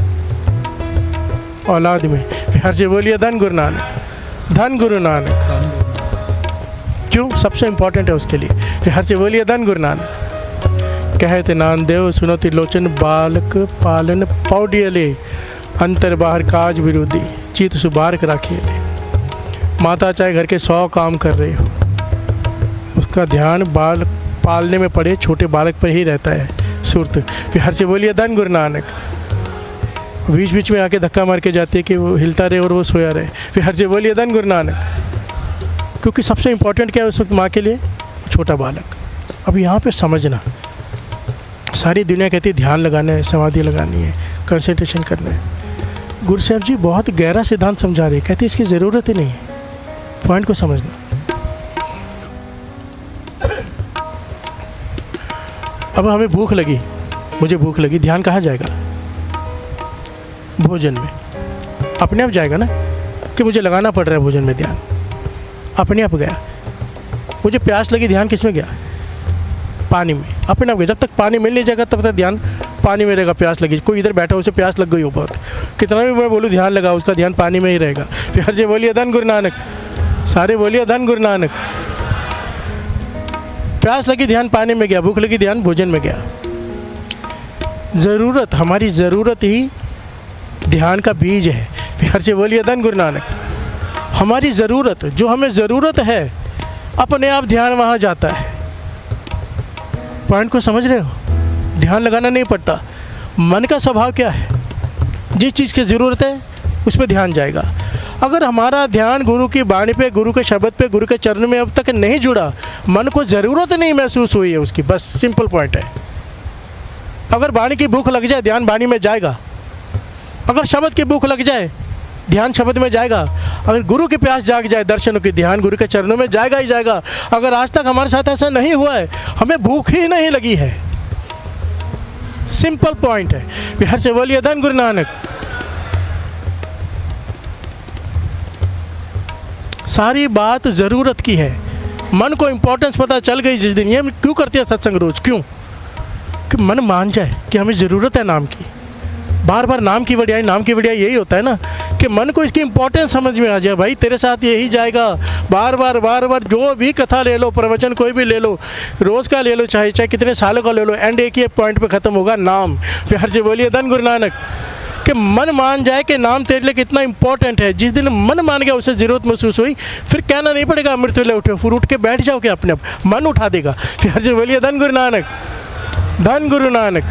औलाद में। फिर हर से बोलिए धन गुरु नानक, धन गुरु नानक। धन गुरु नानक। क्यों? सबसे इम्पोर्टेंट है उसके लिए। फिर हर से बोलिए धन गुरु नानक। कहते नामदेव सुनो त्रिलोचन, बालक पालन पौडियले, अंतर बाहर काज विरोधी, चित सुबारक राखिए ले। माता चाहे घर के 100 काम कर रही हो, उसका ध्यान बाल पालने में पड़े छोटे बालक पर ही रहता है, सुरत। फिर हर से बोलिए धन गुरु नानक। बीच बीच में आके धक्का मार के जाती है कि वो हिलता रहे और वो सोया रहे। फिर हर से बोलिए धन गुरु नानक। क्योंकि सबसे इम्पोर्टेंट क्या है उस वक्त माँ के लिए? छोटा बालक। अब यहाँ पे समझना, सारी दुनिया कहती है ध्यान लगाना है, समाधि लगानी है, कंसंट्रेशन करना है। गुरु साहब जी बहुत गहरा सिद्धांत समझा रहे हैं, कहते इसकी ज़रूरत ही नहीं है। पॉइंट को समझना। अब हमें भूख लगी, मुझे भूख लगी, ध्यान कहाँ जाएगा? भोजन में। अपने आप जाएगा ना, कि मुझे लगाना पड़ रहा है भोजन में ध्यान, अपने आप गया। मुझे प्यास लगी, ध्यान किस में गया? पानी में, अपने आप गया। जब तक पानी मिल नहीं जाएगा तब तक ध्यान पानी में रहेगा। प्यास लगी, कोई इधर बैठा उसे प्यास लग गई हो बहुत, कितना भी मैं बोलूँ ध्यान लगा, उसका ध्यान पानी में ही रहेगा। फिर हर से बोलिए धन गुरु नानक। सारे बोलिए धन गुरु नानक। प्यास लगी, ध्यान पानी में गया, भूख लगी, ध्यान भोजन में गया। ज़रूरत, हमारी ज़रूरत ही ध्यान का बीज है। फिर हर से बोलिए धन गुरु नानक। हमारी ज़रूरत, जो हमें ज़रूरत है, अपने आप ध्यान वहाँ जाता है। पॉइंट को समझ रहे हो? ध्यान लगाना नहीं पड़ता। मन का स्वभाव क्या है? जिस चीज़ की ज़रूरत है उस पर ध्यान जाएगा। अगर हमारा ध्यान गुरु की वाणी पे, गुरु के शब्द पे, गुरु के चरण में अब तक नहीं जुड़ा, मन को ज़रूरत नहीं महसूस हुई है उसकी, बस सिंपल पॉइंट है। अगर वाणी की भूख लग जाए, ध्यान वाणी में जाएगा। अगर शब्द की भूख लग जाए, ध्यान शब्द में जाएगा। अगर गुरु की प्यास जाग जाए, दर्शनों की, ध्यान गुरु के चरणों में जाएगा ही जाएगा। अगर आज तक हमारे साथ ऐसा नहीं हुआ है, हमें भूख ही नहीं लगी है, सिंपल पॉइंट है। बिहार से बोलिए धन गुरु नानक। सारी बात ज़रूरत की है। मन को इम्पोर्टेंस पता चल गई जिस दिन, ये हम क्यों करते हैं सत्संग रोज, क्यों? कि मन मान जाए कि हमें ज़रूरत है नाम की। बार बार नाम की वडियाई, नाम की वडियाई यही होता है ना, कि मन को इसकी इम्पोर्टेंस समझ में आ जाए। भाई तेरे साथ यही जाएगा, बार बार जो भी कथा ले लो, प्रवचन कोई भी ले लो, रोज़ का ले लो, चाहे कितने सालों का ले लो, एंड एक ही पॉइंट पे ख़त्म होगा, नाम। प्यार से बोलिए धन गुरु नानक। कि मन मान जाए कि नाम तेरे लिए कितना इंपॉर्टेंट है। जिस दिन मन मान गया, उसे ज़रूरत महसूस हुई, फिर कहना नहीं पड़ेगा अमृत वेले उठो, फिर उठ के बैठ जाओगे अपने आप, मन उठा देगा। प्यार से बोलिए धन गुरु नानक, धन गुरु नानक।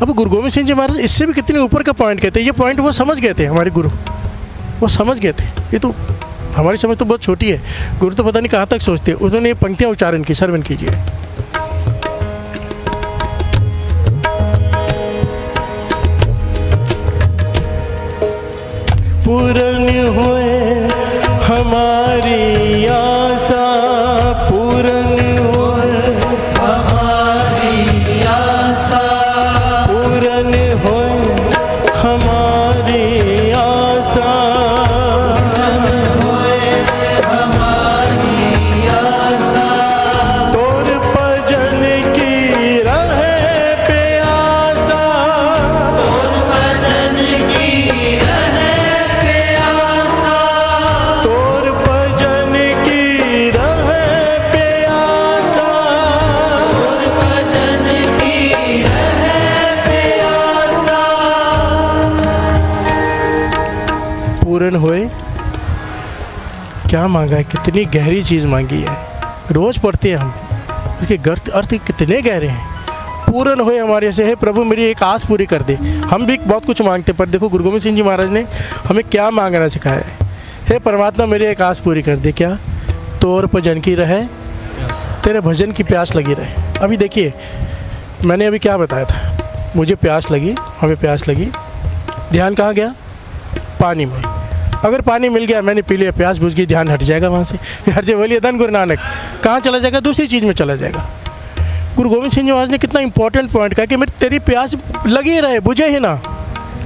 अब गुरु गोविंद सिंह जी महाराज इससे भी कितने ऊपर का पॉइंट कहते हैं। ये पॉइंट वो समझ गए थे, हमारे गुरु वो समझ गए थे। ये तो हमारी समझ तो बहुत छोटी है, गुरु तो पता नहीं कहाँ तक सोचते। उन्होंने ये पंक्तियाँ उच्चारण की, श्रवण कीजिए। पूर्ण होए हमारी आशा, पूर्ण होए हमारी आशा, पूर्ण होए हमारी आशा, हमारी आशा, तोर भजन की रहे प्यासा, भजन की रहे प्यासा, तोर भजन की रहे प्यासा, भजन की रहे प्यासा। पूर्ण होए क्या मांगा है, कितनी गहरी चीज़ मांगी है। रोज़ पढ़ते हैं हम, उसके अर्थ कितने गहरे हैं। पूर्ण होए हमारे से, है प्रभु मेरी एक आस पूरी कर दे। हम भी बहुत कुछ मांगते, पर देखो गुरु गोविंद सिंह जी महाराज ने हमें क्या मांगना सिखाया है। हे परमात्मा मेरी एक आस पूरी कर दे, क्या? तोर भजन की रहे, तेरे भजन की प्यास लगी रहे। अभी देखिए मैंने अभी क्या बताया था, मुझे प्यास लगी, हमें प्यास लगी, ध्यान कहाँ गया? पानी में। अगर पानी मिल गया, मैंने पी लिया, प्यास बुझ गई, ध्यान हट जाएगा वहाँ से। प्यार से बोलिए धन गुरु नानक। कहाँ चला जाएगा? दूसरी चीज़ में चला जाएगा। गुरु गोविंद सिंह जी महाराज ने कितना इंपॉर्टेंट पॉइंट कहा कि मेरी तेरी प्यास लगी रहे, बुझे ही ना।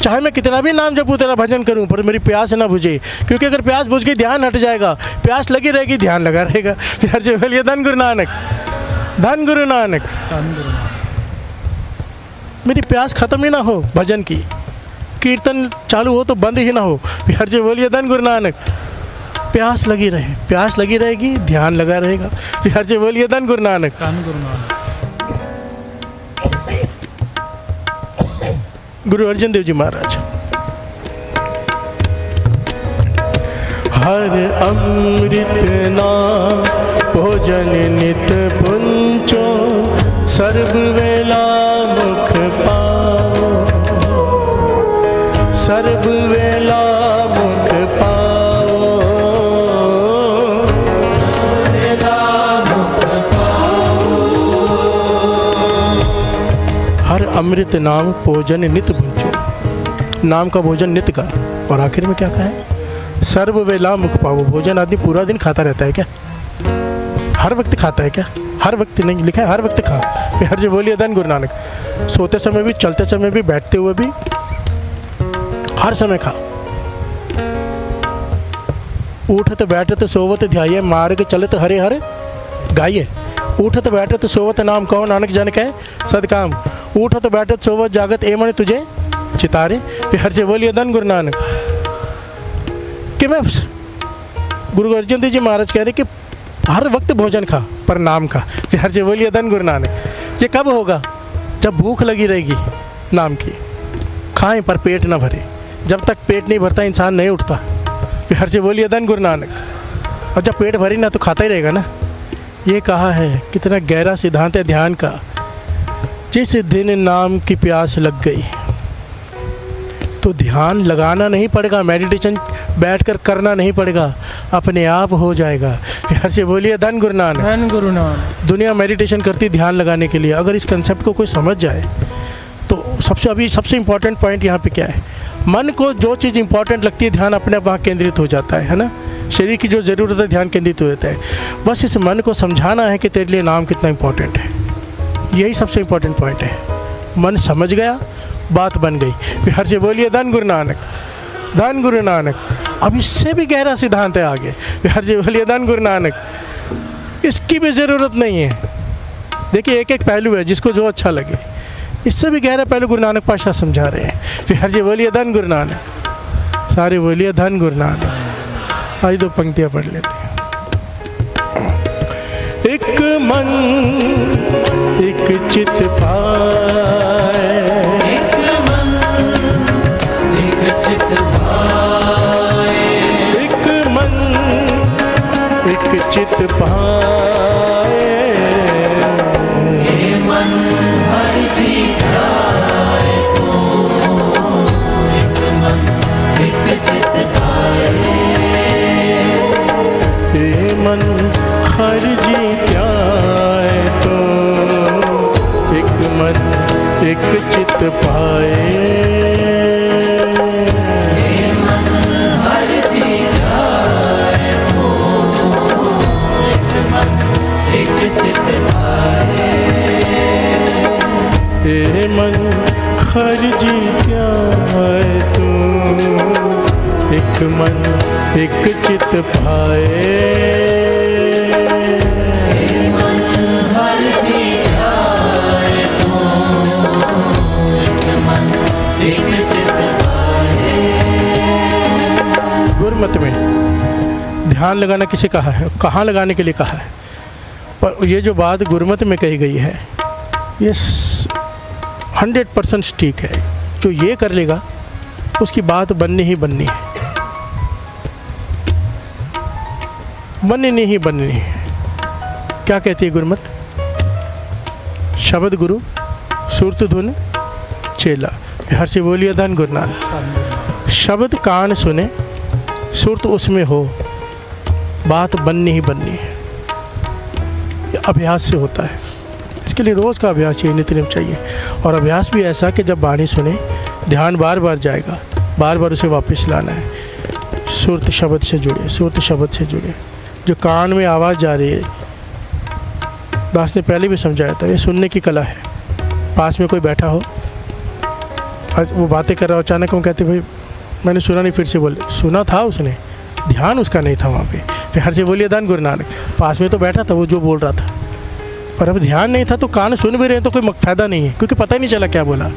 चाहे मैं कितना भी नाम जपूँ, तेरा भजन करूँ, पर मेरी प्यास ना बुझे। क्योंकि अगर प्यास बुझ गई, ध्यान हट जाएगा। प्यास लगी रहेगी, ध्यान लगा रहेगा। प्यार से बोलिए धन गुरु नानक, धन गुरु नानक। धन गुरु नानक। मेरी प्यास खत्म ही ना हो भजन की, कीर्तन चालू हो तो बंद ही ना हो। प्यार से बोलिए धन गुरु नानक। प्यास लगी रहे, प्यास लगी रहेगी, ध्यान लगा रहेगा। प्यार से बोलिए धन गुरु नानक, धन गुरु नानक। गुरु अर्जन देव जी महाराज। हर अमृत नाम भोजन नित पुंचो, सर्व वेला मुख पाओ, सर्व वेला मुख पाओ, हर अमृत नाम भोजन नित भुंचो। नाम का भोजन नित्य का, और आखिर में क्या कहा है? सर्व वेला मुख पाओ। भोजन आदमी पूरा दिन खाता रहता है क्या? हर वक्त खाता है क्या? हर वक्त नहीं, लिखा है हर वक्त खा। प्यार से बोलिए धन गुरु नानक। सोते समय भी, चलते समय भी, बैठते हुए भी, हर समय खा। उठत बैठत सोवत ध्याये, मार्ग चलत हरे हर गाइए। उठत बैठत सोवत नाम कहो, नानक जन कहे सदकाम। उठत बैठत सोवत जागत ए मन तुझे चितारे। प्यार से बोलिए धन गुरु नानक। कि मैं गुरु अर्जन देव जी महाराज कह रहे कि हर वक्त भोजन खा, पर नाम खा। प्यार से बोलिए धन गुरु नानक। ये कब होगा? जब भूख लगी रहेगी नाम की। खाएं पर पेट ना भरे। जब तक पेट नहीं भरता इंसान नहीं उठता। प्यार से बोलिए धन गुरु नानक। और जब पेट भरी ना तो खाता ही रहेगा ना। ये कहा है, कितना गहरा सिद्धांत है ध्यान का। जिस दिन नाम की प्यास लग गई तो ध्यान लगाना नहीं पड़ेगा, मेडिटेशन बैठकर करना नहीं पड़ेगा, अपने आप हो जाएगा। प्यार से बोलिए धन गुरु नानक। धन गुरु नानक। दुनिया मेडिटेशन करती ध्यान लगाने के लिए। अगर इस कंसेप्ट को कोई समझ जाए तो सबसे इम्पोर्टेंट पॉइंट यहाँ पे क्या है, मन को जो चीज़ इम्पोर्टेंट लगती है ध्यान अपने आप वहाँ केंद्रित हो जाता है ना। शरीर की जो ज़रूरत है ध्यान केंद्रित हो जाता है। बस इस मन को समझाना है कि तेरे लिए नाम कितना इम्पोर्टेंट है, यही सबसे इम्पोर्टेंट पॉइंट है। मन समझ गया, बात बन गई। फिर हर से बोलिए धन गुरु नानक, धन गुरु नानक। अब इससे भी गहरा सिद्धांत है आगे, फिर हर से बोलिए धन गुरु नानक। इसकी भी ज़रूरत नहीं है। देखिए एक एक पहलू है जिसको जो अच्छा लगे। इससे भी गहरा पहलू गुरु नानक पातशाह समझा रहे हैं। फिर हर से बोलिए धन गुरु नानक, सारे बोलिए धन गुरु नानक। आज दो पंक्तियाँ पढ़ लेते हैं। एक मन एक चित पाए, एक मन एक चित भाए, एक मन एक चित पाए। हे मन हर जी जाए तो, एक मन एक चित भाए। हे मन हर जी प्याए तो, एक मन एक चित पाए। हे मन हर जी जाए तो, एक मन एक चित भाए। हे मन हर जी प्याए तो, एक मन एक चित पाए। हे मन हर जी जाए तो, एक मन एक चित भाए। गुरुमत में ध्यान लगाना किसे कहा है, कहाँ लगाने के लिए कहा है, पर ये जो बात गुरुमत में कही गई है ये 100% ठीक है। जो ये कर लेगा उसकी बात बननी ही बननी है, बननी ही बननी है। क्या कहती है गुरुमत? शब्द गुरु सुरत धुन चेला। हर से बोलिए धन गुरु नानक। शब्द कान सुने, सुरत उसमें हो, बात बननी ही बननी है। ये अभ्यास से होता है। इसके लिए रोज़ का अभ्यास चाहिए, नित्य नेम चाहिए। और अभ्यास भी ऐसा कि जब वाणी सुने ध्यान बार बार जाएगा, बार बार उसे वापस लाना है। सुरत शब्द से जुड़े, सुरत शब्द से जुड़े। जो कान में आवाज़ जा रही है, दास ने पहले भी समझाया था, ये सुनने की कला है। पास में कोई बैठा हो, आज वो बातें कर रहा हो, अचानक हम कहते भाई मैंने सुना नहीं, फिर से बोले। सुना था उसने, ध्यान उसका नहीं था वहाँ पे। फिर हर से बोलिए धन गुरु नानक। पास में तो बैठा था वो जो बोल रहा था, पर अब ध्यान नहीं था। तो कान सुन भी रहे हैं तो कोई फ़ायदा नहीं है, क्योंकि पता ही नहीं चला क्या बोला।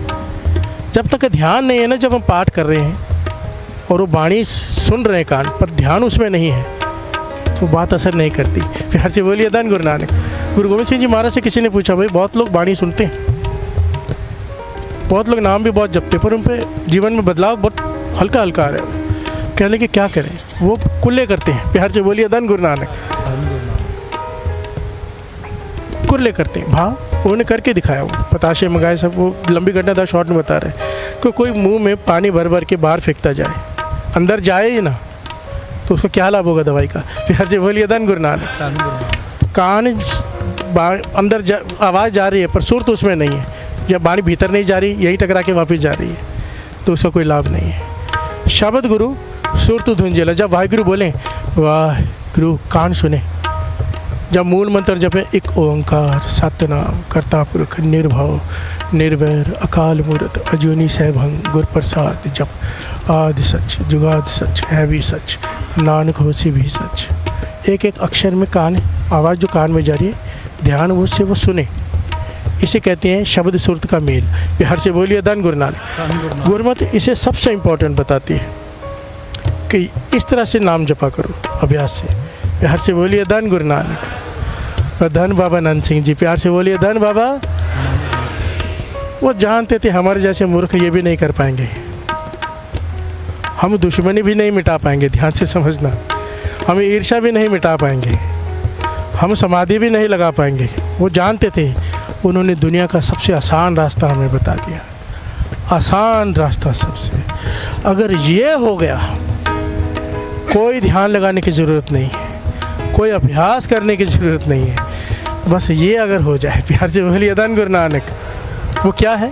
जब तक ध्यान नहीं है ना, जब हम पाठ कर रहे हैं और वो वाणी सुन रहे हैं कान पर, ध्यान उसमें नहीं है तो बात असर नहीं करती। फिर हर से बोलिए धन गुरु नानक। गुरु गोविंद सिंह जी महाराज से किसी ने पूछा, भाई बहुत लोग वाणी सुनते हैं, बहुत लोग नाम भी बहुत जपते, पर उन पर जीवन में बदलाव बहुत हल्का हल्का आ रहा है। कहने कि क्या करें, वो कुल्ले करते हैं। फिर हर से बोलिए धन गुरु नानक। कुल्ले करते हैं भाव, उन्होंने करके दिखाया। वो पताशे मंगाए सब, वो लंबी घटना था, शॉर्ट में बता रहे कि कोई मुंह में पानी भर भर के बाहर फेंकता जाए, अंदर जाए ही ना, तो उसको क्या लाभ होगा दवाई का। फिर हर से बोलिए धन गुरु नानक। कान अंदर आवाज़ जा रही है पर सुर तो उसमें नहीं है, जब वाणी भीतर नहीं जा रही, यही टकरा के वापस जा रही है, तो उसका कोई लाभ नहीं है। शब्द गुरु सुरत धुन चेला। जब वाहिगुरु बोलें, वाह गुरु कान सुने। जब मूल मंत्र जपे, एक ओंकार सतनाम करता पुरख निर्भव निर्वैर अकाल मूर्त अजूनी सैभंग गुर प्रसाद जप। आदि सच जुगाद सच है भी सच, नानक होसी भी सच। एक एक अक्षर में कान, आवाज़ जो कान में जा रही है, ध्यान वो से वो सुने। इसे कहते हैं शब्द सुरत का मेल। हर से बोलिए धन गुरु नानक। गुरुमत इसे सबसे इम्पोर्टेंट बताती है कि इस तरह से नाम जपा करो अभ्यास से। हर से बोलिए धन गुरु नानक। और धन बाबा नंद सिंह जी, प्यार से बोलिए धन बाबा। वो जानते थे हमारे जैसे मूर्ख ये भी नहीं कर पाएंगे, हम दुश्मनी भी नहीं मिटा पाएंगे, ध्यान से समझना। हम ईर्ष्या भी नहीं मिटा पाएंगे, हम समाधि भी नहीं लगा पाएंगे। वो जानते थे, उन्होंने दुनिया का सबसे आसान रास्ता हमें बता दिया, आसान रास्ता सबसे। अगर ये हो गया, कोई ध्यान लगाने की ज़रूरत नहीं है, कोई अभ्यास करने की ज़रूरत नहीं है। बस ये अगर हो जाए, प्यार से बोलिए धन गुरु नानक। वो क्या है?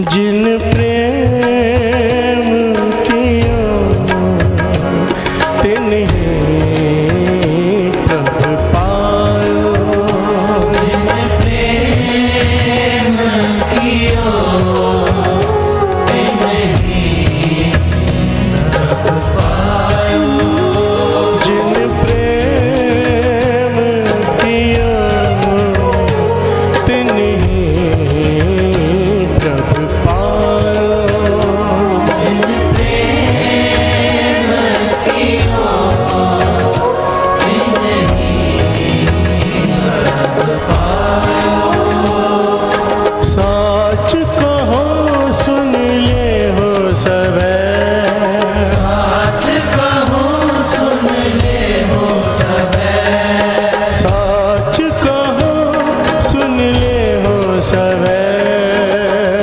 जिन प्रेम किया तिन्हें प्रभु पायो। जिन प्रेम कियो तिन्हीं प्रभु पायो। जिन प्रेम किया तिन्हें प्रभु पायो। जिन प्रेम कियो तिन्हीं प्रभु पायो। साच कहो सुन ले हो सबै, साच कहूँ सुन ले हो सबे। साच कहो सुन ले हो सबै।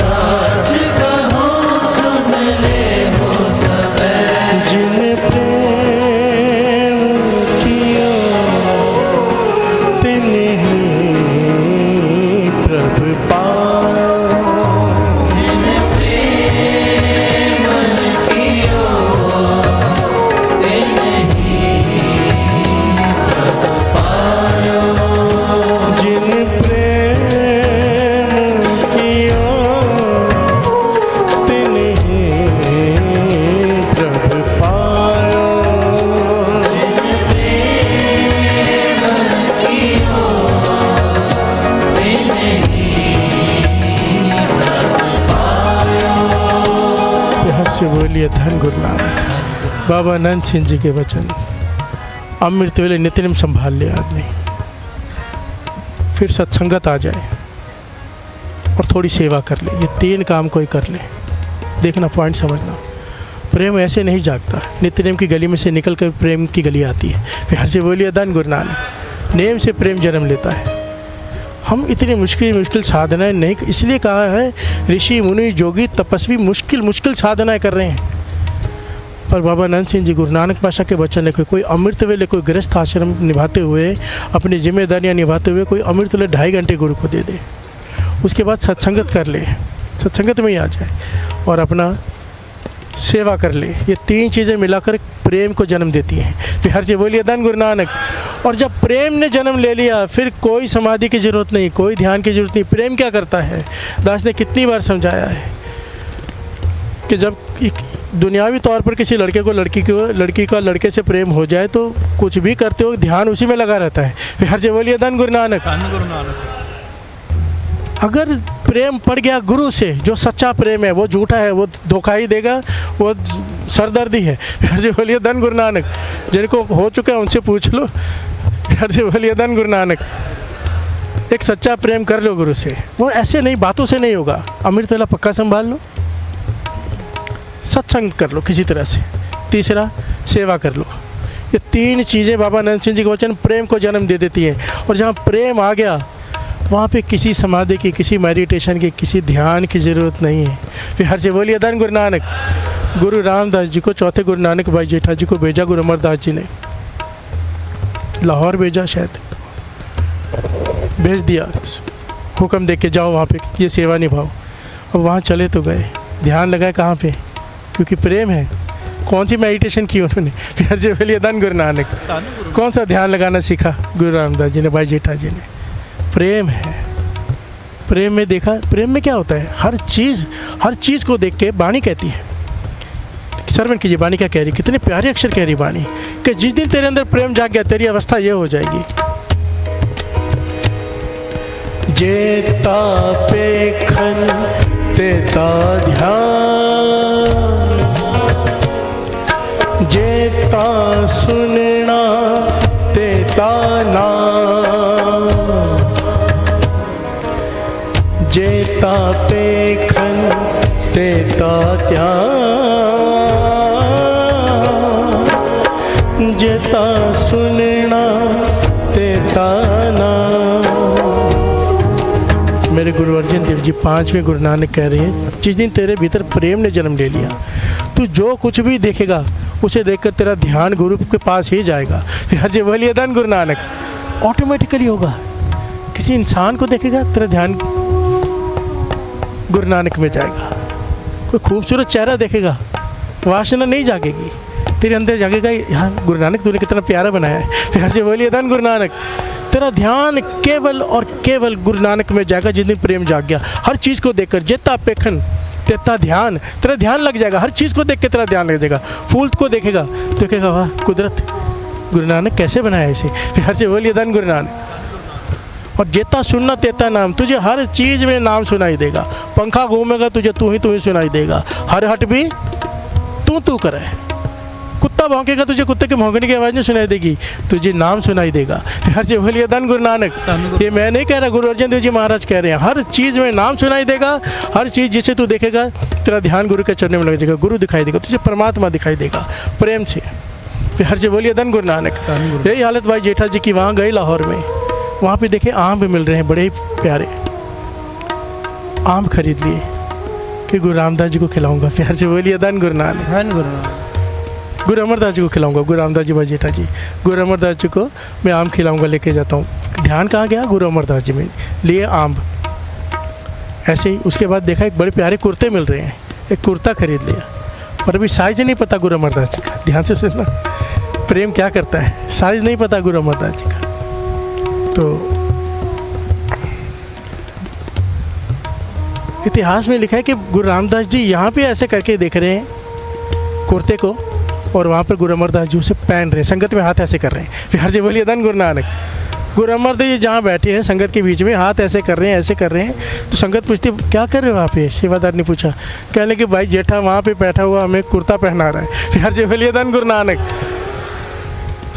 साच कहूँ सुन ले हो सबे। जिन प्रेम किया तिन्हीं प्रभु पायो। जिन प्रेम कियो तिन्हीं प्रभु पायो। जिन प्रेम किया तिन्हीं प्रभु पायो। प्यार से बोलिए धन गुरु नानक। बाबा आनंद सिंह जी के वचन। अमृत वेले नित्यनेम संभाल ले आदमी, फिर सत्संगत आ जाए और थोड़ी सेवा कर ले। ये 3 काम कोई कर ले, देखना पॉइंट समझना। प्रेम ऐसे नहीं जागता। नित्यनेम की गली में से निकल कर प्रेम की गली आती है। प्यार से बोलिए धन गुरु नानक। नेम से प्रेम जन्म लेता है। हम इतनी मुश्किल साधनाएं नहीं, इसलिए कहा है ऋषि मुनि जोगी तपस्वी मुश्किल साधनाएं कर रहे हैं। पर बाबा आनंद सिंह जी गुरु नानक पातशाह के वचन लिखे, कोई अमृत वेले कोई गृहस्थ आश्रम निभाते हुए, अपनी जिम्मेदारियां निभाते हुए कोई अमृत वेले 2.5 घंटे गुरु को दे दे, उसके बाद सत्संगत कर ले, सत्संगत में ही आ जाए और अपना सेवा कर ले। ये 3 चीज़ें मिलाकर प्रेम को जन्म देती हैं। प्यार से बोलिए धन गुरु नानक। और जब प्रेम ने जन्म ले लिया, फिर कोई समाधि की ज़रूरत नहीं, कोई ध्यान की ज़रूरत नहीं। प्रेम क्या करता है, दास ने कितनी बार समझाया है कि जब दुनियावी तौर पर किसी लड़के को लड़की का लड़के से प्रेम हो जाए तो कुछ भी करते हो ध्यान उसी में लगा रहता है। प्यार से बोलिए धन गुरु नानक। धन गुरु नानक। अगर प्रेम पड़ गया गुरु से, जो सच्चा प्रेम है, वो झूठा है, वो धोखा ही देगा, वो सरदर्दी है। प्यार से बोलिए धन गुरु नानक। जिनको हो चुका है उनसे पूछ लो। प्यार से बोलिए धन गुरु नानक। एक सच्चा प्रेम कर लो गुरु से, वो ऐसे नहीं, बातों से नहीं होगा। अमृत वेला पक्का संभाल लो, सत्संग कर लो किसी तरह से, तीसरा सेवा कर लो। ये 3 चीज़ें बाबा आनंद सिंह जी के वचन प्रेम को जन्म दे देती है। और जहाँ प्रेम आ गया वहाँ पे किसी समाधि की, किसी मेडिटेशन की, किसी ध्यान की ज़रूरत नहीं है। फिर हर से बोलिए धन गुरु नानक। गुरु रामदास जी को, चौथे गुरु नानक भाई जेठा जी को भेजा गुरु अमरदास जी ने, लाहौर भेजा, शायद भेज दिया, हुक्म दे के जाओ वहाँ पे ये सेवा निभाओ। अब वहाँ चले तो गए, ध्यान लगाए कहाँ पे, क्योंकि प्रेम है। कौन सी मेडिटेशन की उन्होंने, फिर से बोलिए धन गुरु नानक। कौन सा ध्यान लगाना सीखा गुरु रामदास जी ने, भाई जेठा जी ने। प्रेम है। प्रेम में देखा, प्रेम में क्या होता है, हर चीज़ को देख के वाणी कहती है। श्रवण कीजिए वाणी क्या कह रही, कितने प्यारे अक्षर कह रही वाणी, कि जिस दिन तेरे अंदर प्रेम जाग गया तेरी अवस्था ये हो जाएगी। जेता पेखन तेता ध्यान, जेता सुनना तेता नाम, जेता पेखन तेता ध्यान, जेता सुनना तेता नाम। मेरे गुरु अर्जन देव जी 5वें गुरु नानक कह रहे हैं, जिस दिन तेरे भीतर प्रेम ने जन्म ले लिया, तू जो कुछ भी देखेगा उसे देखकर तेरा ध्यान गुरु के पास ही जाएगा। फिर हर जगह बोलिए धन गुरु नानक। ऑटोमेटिकली होगा। किसी इंसान को देखेगा तेरा ध्यान गुरु नानक में जाएगा। कोई खूबसूरत चेहरा देखेगा, वासना नहीं जागेगी, तेरे अंदर जागेगा यहाँ गुरु नानक तूने कितना प्यारा बनाया है। फिर हर से बोलिए धन गुरु नानक। तेरा ध्यान केवल और केवल गुरु नानक में जाएगा। जिस दिन प्रेम जाग गया, हर चीज़ को देखकर जेता पेखन तेता ध्यान, तेरा ध्यान लग जाएगा। हर चीज़ को देख के तेरा ध्यान लग जाएगा। फूल को देखेगा तो कहेगा वाह कुदरत, गुरु नानक कैसे बनाया इसे। फिर हर से बोलिए धन गुरु नानक। और जेता सुनना तेता नाम, तुझे हर चीज़ में नाम सुनाई देगा। पंखा घूमेगा तुझे तू ही सुनाई देगा। हर हट भी तू करे। कुत्ता भौंकेगा तुझे कुत्ते के भौंकने की आवाज़ नहीं सुनाई देगी, तुझे नाम सुनाई देगा। हर से बोलिए धन गुरु नानक। ये मैं नहीं कह रहा, गुरु अर्जन देव जी महाराज कह रहे हैं। हर चीज़ में नाम सुनाई देगा। हर चीज़ जिसे तू देखेगा तेरा ध्यान गुरु के चरणों में लग जाएगा। गुरु दिखाई देगा तुझे, परमात्मा दिखाई देगा प्रेम से। फिर हर से बोलिए धन गुरु नानक। यही हालत भाई जेठा जी की वहाँ गई लाहौर में, वहाँ पे देखे आम भी मिल रहे हैं बड़े ही प्यारे। आम खरीद लिए कि गुरु रामदास जी को खिलाऊंगा। प्यार से बोलिए धन गुरु नानक। धन गुरु नानक। गुरु अमरदास जी को खिलाऊंगा। गुरु रामदास जी भाई जेठा जी, गुरु अमरदास जी को मैं आम खिलाऊंगा, लेके जाता हूँ। ध्यान कहाँ गया? गुरु अमरदास जी में लिए आम। ऐसे ही उसके बाद देखा एक बड़े प्यारे कुर्ते मिल रहे हैं, एक कुर्ता खरीद लिया, पर अभी साइज नहीं पता गुरु अमरदास जी का। ध्यान से सुनना, प्रेम क्या करता है, साइज नहीं पता गुरु अमरदास जी का। तो इतिहास में लिखा है कि गुरु रामदास जी यहाँ पे ऐसे करके देख रहे हैं कुर्ते को, और वहाँ पर गुरु अमरदास जी उसे पहन रहे हैं, संगत में हाथ ऐसे कर रहे हैं। फिर हर से बोलिए धन गुरु नानक। गुरु अमरदास जी जहाँ बैठे हैं संगत के बीच में, हाथ ऐसे कर रहे हैं, ऐसे कर रहे हैं। तो संगत पूछती क्या कर रहे हो वहाँ पे? सेवादार ने पूछा, कहने कि भाई जेठा वहाँ पे बैठा हुआ हमें कुर्ता पहना रहा है। फिर हर से बोलिए धन गुरु नानक।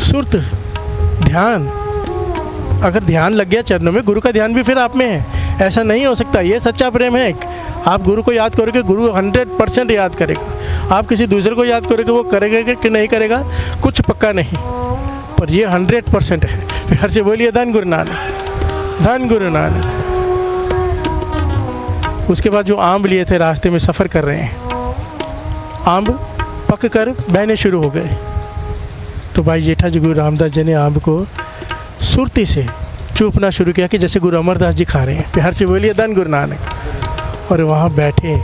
सुरत ध्यान, अगर ध्यान लग गया चरणों में, गुरु का ध्यान भी फिर आप में है। ऐसा नहीं हो सकता, ये सच्चा प्रेम है। आप गुरु को याद करोगे, गुरु 100% याद करेगा। आप किसी दूसरे को याद करोगे, वो करेगा कि नहीं करेगा कुछ पक्का नहीं, पर ये 100% है। फिर हर से बोलिए धन गुरु नानक। धन गुरु नानक। उसके बाद जो आम लिए थे, रास्ते में सफ़र कर रहे हैं, आम पक कर बहने शुरू हो गए। तो भाई जेठा जी गुरु रामदास जी ने आम को सुरती से चूपना शुरू किया कि जैसे गुरु अमरदास जी खा रहे हैं। प्यार से बोलिए धन गुरु नानक। और वहाँ बैठे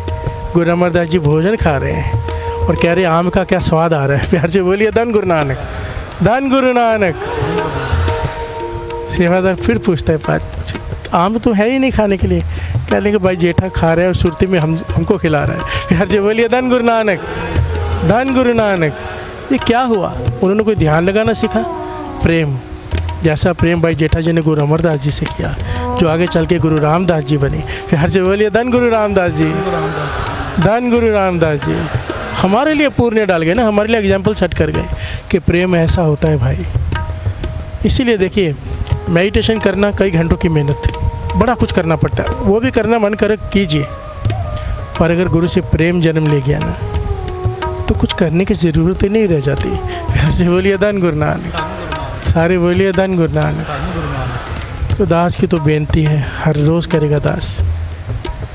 गुरु अमरदास जी भोजन खा रहे हैं और कह रहे हैं आम का क्या स्वाद आ रहा है। प्यार से बोलिए धन गुरु नानक। धन गुरु नानक। सेवादार फिर पूछता है बात, आम तो है ही नहीं खाने के लिए। कह लेंगे भाई जेठा खा रहा है और सुरती में हमको खिला रहा है। प्यार से बोलिए धन गुरु नानक। धन गुरु नानक। ये क्या हुआ? उन्होंने कोई ध्यान लगाना सीखा। प्रेम, जैसा प्रेम भाई जेठा जी ने गुरु अमरदास जी से किया, जो आगे चल के गुरु रामदास जी बने। फिर हर से बोलिए धन गुरु रामदास जी। धन गुरु रामदास जी हमारे लिए पुण्य डाल गए ना, हमारे लिए एग्जाम्पल सेट कर गए कि प्रेम ऐसा होता है भाई। इसीलिए देखिए, मेडिटेशन करना कई घंटों की मेहनत, बड़ा कुछ करना पड़ता है, वो भी करना मन करे कीजिए, पर अगर गुरु से प्रेम जन्म ले गया ना, तो कुछ करने की ज़रूरत ही नहीं रह जाती। फिर से बोलिए धन गुरु नानक। सारे बोलिए धन गुरु नानक। तो दास की तो बेनती है, हर रोज़ करेगा दास,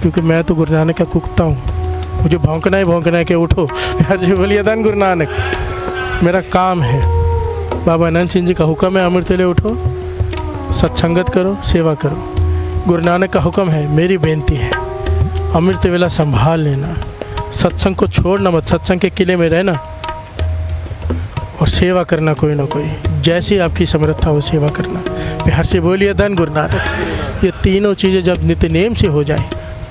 क्योंकि मैं तो गुरु नानक का कुत्ता हूँ, मुझे भौंकना है कि उठो। हर जी बोलिए धन गुरु नानक। मेरा काम है, बाबा आनंद सिंह जी का हुक्म है, अमृत ले उठो, सत्संगत करो, सेवा करो। गुरु नानक का हुक्म है, मेरी बेनती है, अमृत वेला संभाल लेना, सत्संग को छोड़ना मत, सत्संग के किले में रहना और सेवा करना कोई ना कोई, जैसी आपकी समर्थता हो सेवा करना। प्यार से बोलिए धन गुरु नानक। ये तीनों चीज़ें जब नित्य नेम से हो जाए,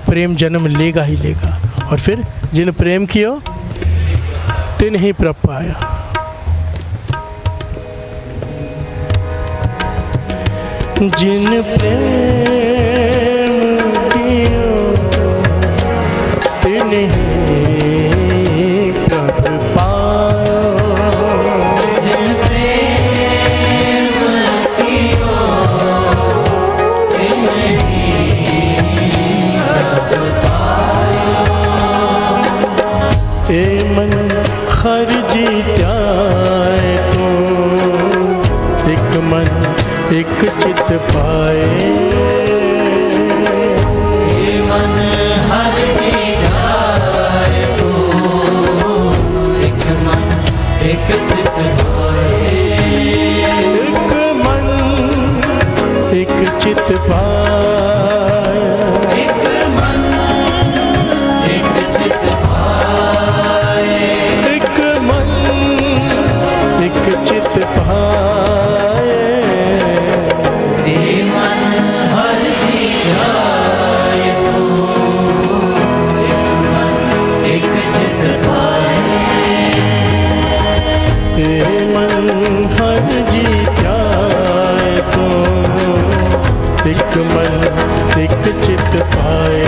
प्रेम जन्म लेगा ही लेगा। और फिर जिन प्रेम कियो तिन ही प्रभ पाया। जिन प्रेम कियो तिन ही प्रभ पाया। जिन प्रेम कियो तिन ही प्रभ पाया। ए मन हर जीत्याए तो एक मन एक चित पाए। ये मन हर जीताए तो एक मन एक चित पाए। एक मन एक चित पाया। एक मन एक मन एक चित पाए।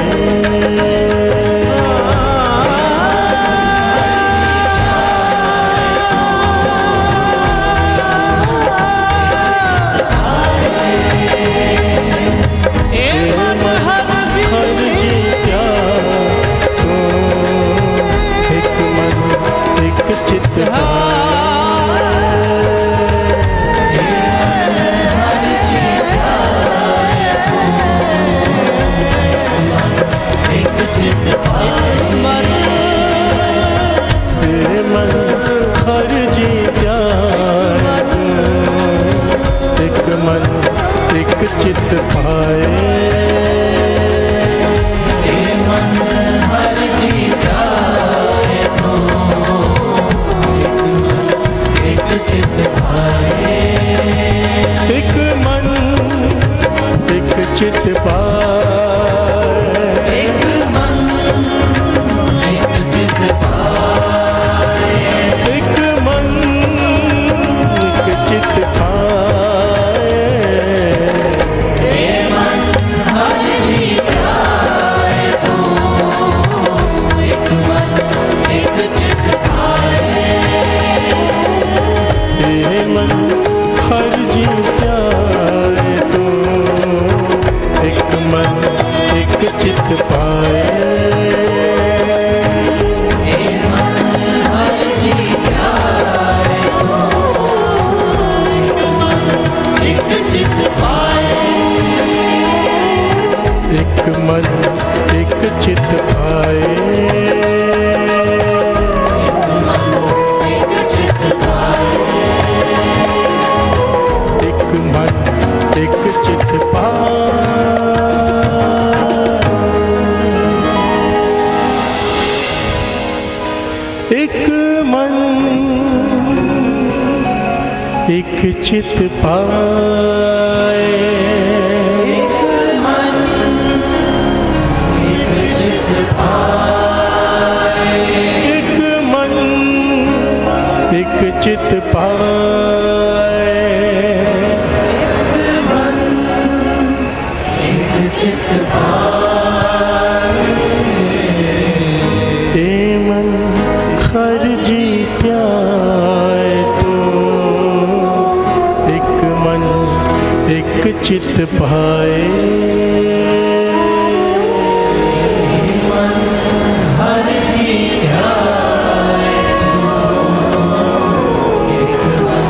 चित पाए मन हर जीता है तो एक चित पाए। एक मन एक चित पाए। एक मन एक चित पाए। एक मन एक चित पाए। चित पाए एक मन एक चित पाए। एक मन एक चित पाए। एक मन एक चित पाए। एक मन एक चित पाए। एक मन एक चित पाए। एक मन एक चित पाए। ए मन हर जीत्या तो एक मन एक चित पाए। मन हर जीता एक मन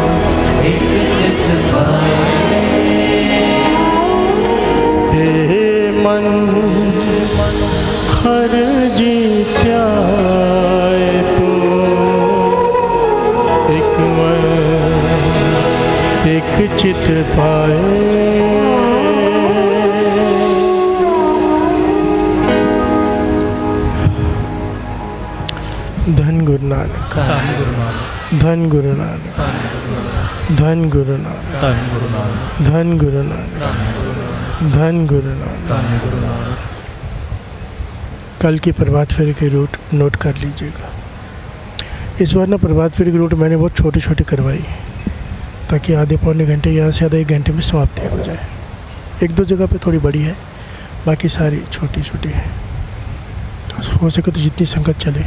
एक चित पाए। हे मन हर जीत्या तो एक मन एक चित पाए। धन गुरु नानक, धन गुरु नानक, धन गुरु नानक, धन गुरु नानक, धन गुरु नानक, धन गुरु नानक, धन गुरु नानक। धन गुरु नानक। कल की प्रभात फेरी के रूट नोट कर लीजिएगा। इस बार ना प्रभात फेरी की रूट मैंने बहुत छोटी छोटी करवाई ताकि आधे पौने घंटे यहाँ से आधा एक घंटे में समाप्ति हो जाए। एक दो जगह पे थोड़ी बड़ी है, बाकी सारी छोटी छोटी है। तो हो सके तो जितनी संगत चले,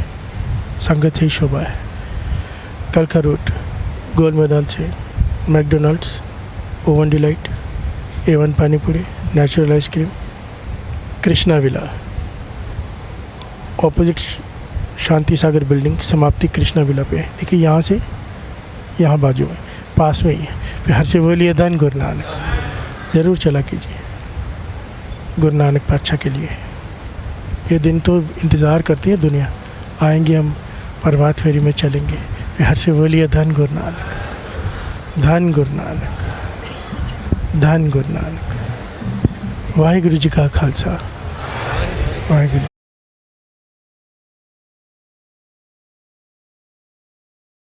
संगत से ही शोभा है। कल का रूट गोल मैदान से McDonald's, Oven Delight, A1 panipuri, natural ice cream, Krishna villa, opposite Shanti Sagar building, समाप्ति कृष्णा विला पे है। देखिए यहाँ से यहाँ बाजू में पास में ही है। फिर हर से बोलिए धन गुरु नानक ज़रूर चला कीजिए गुरु नानक पातशाह के लिए। ये दिन तो इंतज़ार करती है दुनिया, आएंगे हम प्रभात फेरी में चलेंगे। फिर हर से बोलिए धन गुरु नानक, धन गुरु नानक, धन गुरु नानक। वाहिगुरु जी का खालसा, वाहिगुरु।